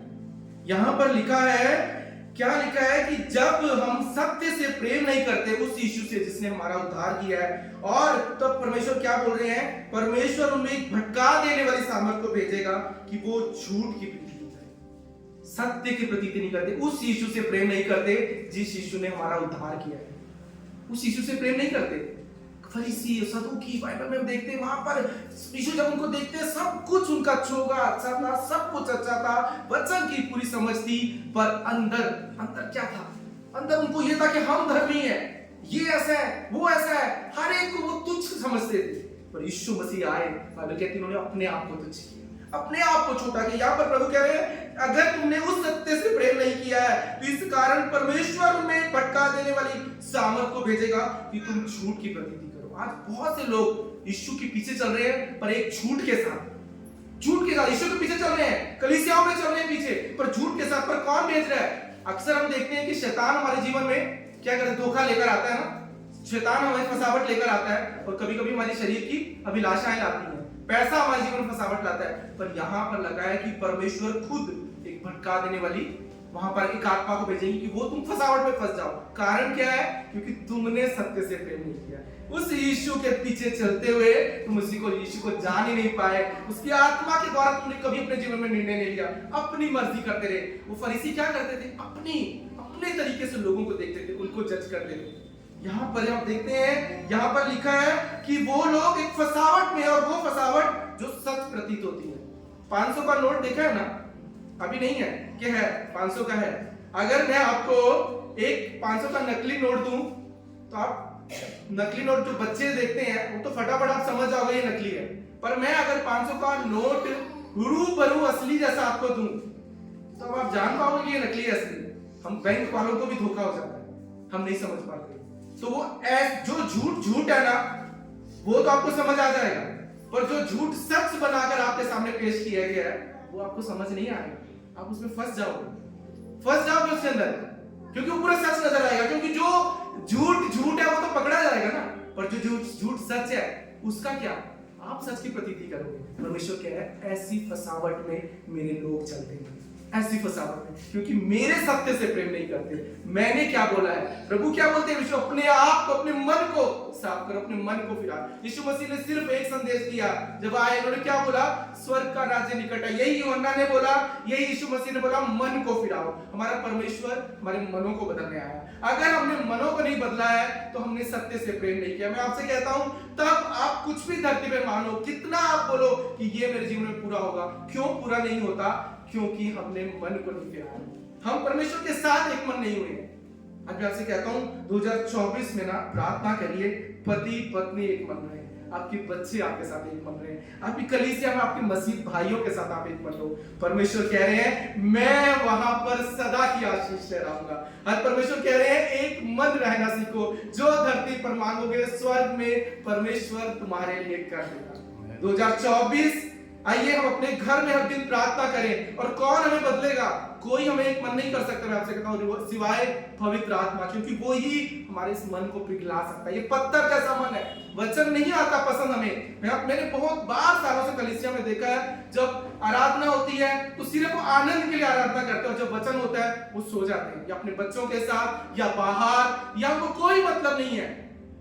यहां पर लिखा है क्या लिखा है कि जब हम सत्य से प्रेम नहीं करते उस यीशु से जिसने हमारा उद्धार किया है, और तब परमेश्वर क्या बोल रहे हैं, परमेश्वर उनमें एक भटका देने वाली सामर्थ को भेजेगा कि वो झूठ की प्रतीति करें, सत्य की प्रतीति नहीं करते, उस यीशु से प्रेम नहीं करते जिस यीशु ने हमारा उद्धार किया है, उस यीशु से प्रेम नहीं करते। फरीसी सदूकी बाइबल में हम देखते हैं, वहां पर यीशु जब उनको देखते हैं सब कुछ उनका चोगा अच्छा था, सब कुछ अच्छा था, वचन की पूरी समझ थी, पर अंदर अंदर क्या था, अंदर उनको ये था कि हम धर्मी हैं, ये ऐसा है वो ऐसा है, हर एक को वो तुच्छ समझते थे। पर यीशु मसीह आए, बाइबल कहती है उन्होंने अपने आप को तुच्छ किया, अपने आप को छोटा किया। यहाँ पर प्रभु कह रहे हैं अगर तुमने उस सत्य से प्रेम नहीं किया है तो इस कारण परमेश्वर उनमें भटका देने वाली सामर्थ को भेजेगा कि तुम झूठ की प्रतीति करो। आज बहुत से लोग यीशु के पीछे चल रहे हैं, पर एक झूठ के साथ, झूठ के साथ यीशु के पीछे चल रहे हैं, कलीसियाओं में चल रहे हैं पीछे, पर झूठ के साथ। पर कौन भेज रहा है? अक्सर हम देखते हैं कि शैतान हमारे जीवन में क्या करता है, धोखा लेकर आता है ना, शैतान हमारी फसावट लेकर आता है, और कभी कभी हमारे शरीर की अभिलाषाएं लाती हैं, पैसा हमारे जीवन में फसावट लाता है। पर यहाँ पर लगा है कि परमेश्वर खुद एक भटका देने वाली वहां पर एक आत्मा को भेजेगी कि वो तुम फसावट में फंस जाओ। कारण क्या है? क्योंकि तुमने सत्य से प्रेम नहीं किया। उस यीशु के पीछे चलते हुए तुम यीशु को जान ही नहीं पाए, उसकी आत्मा के द्वारा तुमने कभी अपने जीवन में निर्णय नहीं लिया, अपनी मर्जी करते रहे। वो फरीसी क्या करते थे? अपने तरीके से लोगों को देखते थे, उनको जज करते थे। यहाँ पर हम देखते हैं, यहाँ पर लिखा है कि वो लोग एक फसावट में, और वो फसावट जो सच प्रतीत होती है। 500 का नोट देखा है ना? अभी नहीं है, क्या है? 500 का है। अगर मैं आपको एक 500 का नकली नोट दूं तो आप नकली नोट जो बच्चे देखते हैं वो तो फटाफट आप समझ जाओगे ये नकली है। पर मैं अगर 500 का नोट रूबरू असली जैसा आपको दूं तो अब आप जान पाओगे ये नकली है असली। हम बैंक वालों को भी धोखा हो जाता है, हम नहीं समझ पाते। तो वो जो झूठ है ना वो तो आपको समझ आ जाएगा, पर जो झूठ सच बनाकर आपके सामने पेश किया गया है वो आपको समझ नहीं आएगा, आप उसमें फंस जाओगे उसके अंदर, क्योंकि वो पूरा सच नजर आएगा। क्योंकि जो झूठ है वो तो पकड़ा जाएगा ना, पर जो झूठ सच है उसका क्या, आप सच की प्रतीति करोगे। परमेश्वर कह रहा है ऐसी फसावट में मेरे लोग चलते हैं, ऐसी फसावट में, क्योंकि मेरे सत्य से प्रेम नहीं करते। मैंने क्या बोला है? प्रभु क्या बोलते हैं? विश्व अपने आप को, अपने मन को साफ करो, अपने मन को फिरा। यीशु मसीह ने सिर्फ एक संदेश दिया जब आए, उन्होंने क्या बोला? स्वर्ग का राज्य निकट है। यही यूहन्ना ने बोला, यही यीशु मसीह ने बोला, मन को फिराओ। हमारा परमेश्वर हमारे मनों को बदलने आया। अगर हमने मनों को नहीं बदला है तो हमने सत्य से प्रेम नहीं किया। मैं आपसे कहता हूं तब आप कुछ भी धरती पे मानो, कितना आप बोलो कि ये मेरे जीवन में पूरा होगा, क्यों पूरा नहीं होता? क्योंकि हमने मन को नहीं फिराया, हम परमेश्वर के साथ एक मन नहीं हुए। आज मैं आपसे कहता हूं 2024 में ना प्रार्थना करिए, पति पत्नी एक मन रहे, आपके बच्चे आपके साथ एक मन रहे, आपकी कलीसिया में आपके मसीह भाइयों के साथ आप एक मन रहो। परमेश्वर कह रहे हैं मैं वहां पर सदा की आशीष लहराऊंगा। आज परमेश्वर कह रहे हैं एक मन रहना सीखो, जो धरती पर मांगोगे स्वर्ग में परमेश्वर तुम्हारे लिए कर देगा। 2024 आइए हम अपने घर में हर दिन प्रार्थना करें। और कौन हमें बदलेगा? कोई हमें एक मन नहीं कर सकता, मैं आपसे कहता हूं, सिवाय पवित्र आत्मा, क्योंकि वो ही हमारे इस मन को पिघला सकता है। ये पत्थर जैसा मन है, वचन नहीं आता पसंद हमें। मैंने बहुत बार सालों से कलीसिया में देखा है, जब आराधना होती है तो सिर्फ आनंद के लिए आराधना करते हैं, और जब वचन होता है वो सो जाते हैं, या अपने बच्चों के साथ या बाहर, या उनको कोई मतलब नहीं है।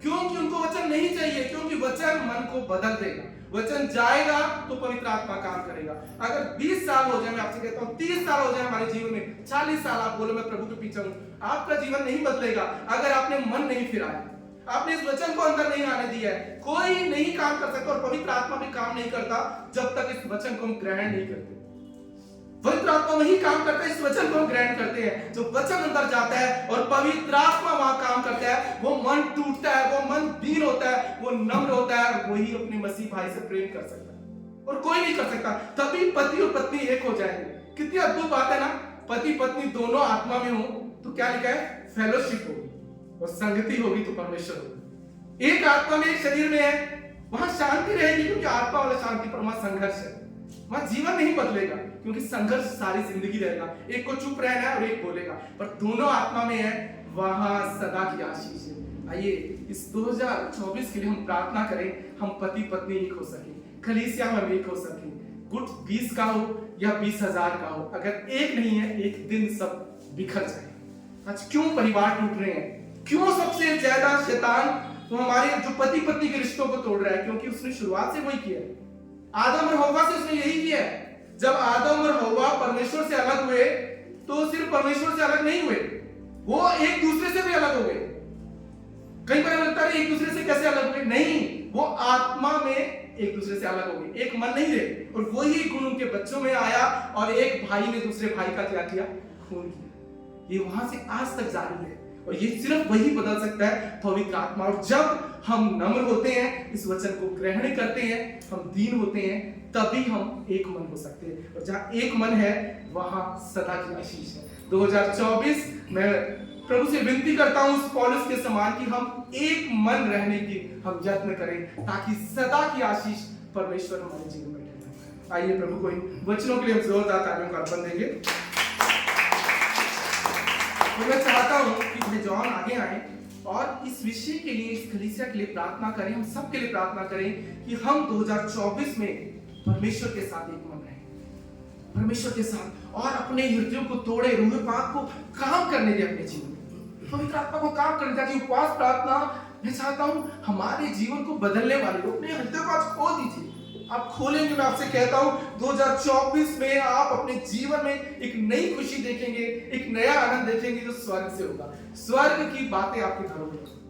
क्योंकि उनको वचन नहीं चाहिए, क्योंकि वचन मन को बदल देगा। वचन जाएगा तो पवित्र आत्मा काम करेगा। अगर 20 साल हो जाए, मैं आपसे कहता हूं 30 साल हो जाए हमारे जीवन में, 40 साल आप बोलो मैं प्रभु के पीछे हूं, आपका जीवन नहीं बदलेगा अगर आपने मन नहीं फिराया, आपने इस वचन को अंदर नहीं आने दिया है। कोई नहीं काम कर सकता, और पवित्र आत्मा भी काम नहीं करता जब तक इस वचन को हम ग्रहण नहीं करते। पवित्र आत्मा वही काम करता है, इस वचन को हम ग्रहण करते हैं। जो वचन अंदर जाता है और पवित्र आत्मा वहां काम करता है, वो मन टूटता है, वो मन दीन होता है, वो नम्र होता है, और वही अपने मसीह भाई से प्रेम कर सकता है, और कोई नहीं कर सकता। तभी पति और पत्नी एक हो जाएंगे। कितनी अद्भुत बात है ना, पति पत्नी दोनों आत्मा में हो तो क्या लिखा है? फेलोशिप होगी और संगति होगी तो परमेश्वर होगी। एक आत्मा में, एक शरीर में है, वहां शांति रहेगी, क्योंकि आत्मा वाला शांति पर वहां संघर्ष है, वहां जीवन नहीं बदलेगा, क्योंकि संघर्ष सारी जिंदगी रहेगा। एक को चुप रहना है और एक बोलेगा, पर दोनों आत्मा में है, वहां सदा की आशीष है। आइए इस 2024 के लिए हम प्रार्थना करें, हम पति पत्नी एक हो सके, कलीसिया में एक हो सके। गुट 20 का हो या 20,000 का हो, अगर एक नहीं है, एक दिन सब बिखर जाए। आज क्यों परिवार टूट रहे हैं? क्यों सबसे ज्यादा शैतान तो हमारे जो पति पत्नी के रिश्तों को तोड़ रहा है? क्योंकि उसने शुरुआत से वही किया है। आदम और हव्वा से उसने यही किया है। जब आदम और हव्वा परमेश्वर से अलग हुए तो सिर्फ परमेश्वर से अलग नहीं हुए, वो एक दूसरे से भी अलग हो गए। कई बार लगता है एक दूसरे से कैसे अलग हुए? नहीं, वो आत्मा में एक दूसरे से अलग हो गए, एक मन नहीं रहे। और वही गुण उनके बच्चों में आया और एक भाई ने दूसरे भाई का क्या किया? खून किया। ये वहां से आज तक जारी है और ये सिर्फ वही बदल सकता है, पवित्र आत्मा। और जब हम नम्र होते हैं, इस वचन को ग्रहण करते हैं, हम दीन होते हैं, तभी हम एक मन हो सकते हैं। और जहां एक मन है वहां सदा की आशीष है। 2024 में प्रभु से विनती करता हूं उस पौलुस के समान कि हम एक मन रहने की हम यत्न करें, ताकि सदा की आशीष परमेश्वर हमारे जीवन में ठहरे। आइए प्रभु को इन वचनों के लिए हम जोरदार तालियों का अर्पण देंगे। तो मैं चाहता हूं कि भाई जॉन आगे आए और इस विषय के लिए, इस कलीसिया के लिए प्रार्थना करें। हम सब के लिए प्रार्थना करें कि हम 2024 में परमेश्वर के साथ एक मन रहें, परमेश्वर के साथ, और अपने हृदयों को तोड़े, रूह पाक को काम करने दें अपने जीवन में, पवित्र आत्मा को काम करने दें। उपवास प्रार्थना मैं चाहता हूं हमारे जीवन को बदलने वाली हो। अपने हृदय को आज खो दीजिए, आप खोलेंगे। मैं आपसे कहता हूं 2024 में आप अपने जीवन में एक नई खुशी देखेंगे, एक नया आनंद देखेंगे जो स्वर्ग से होगा। स्वर्ग की बातें आपके घरों में होंगी।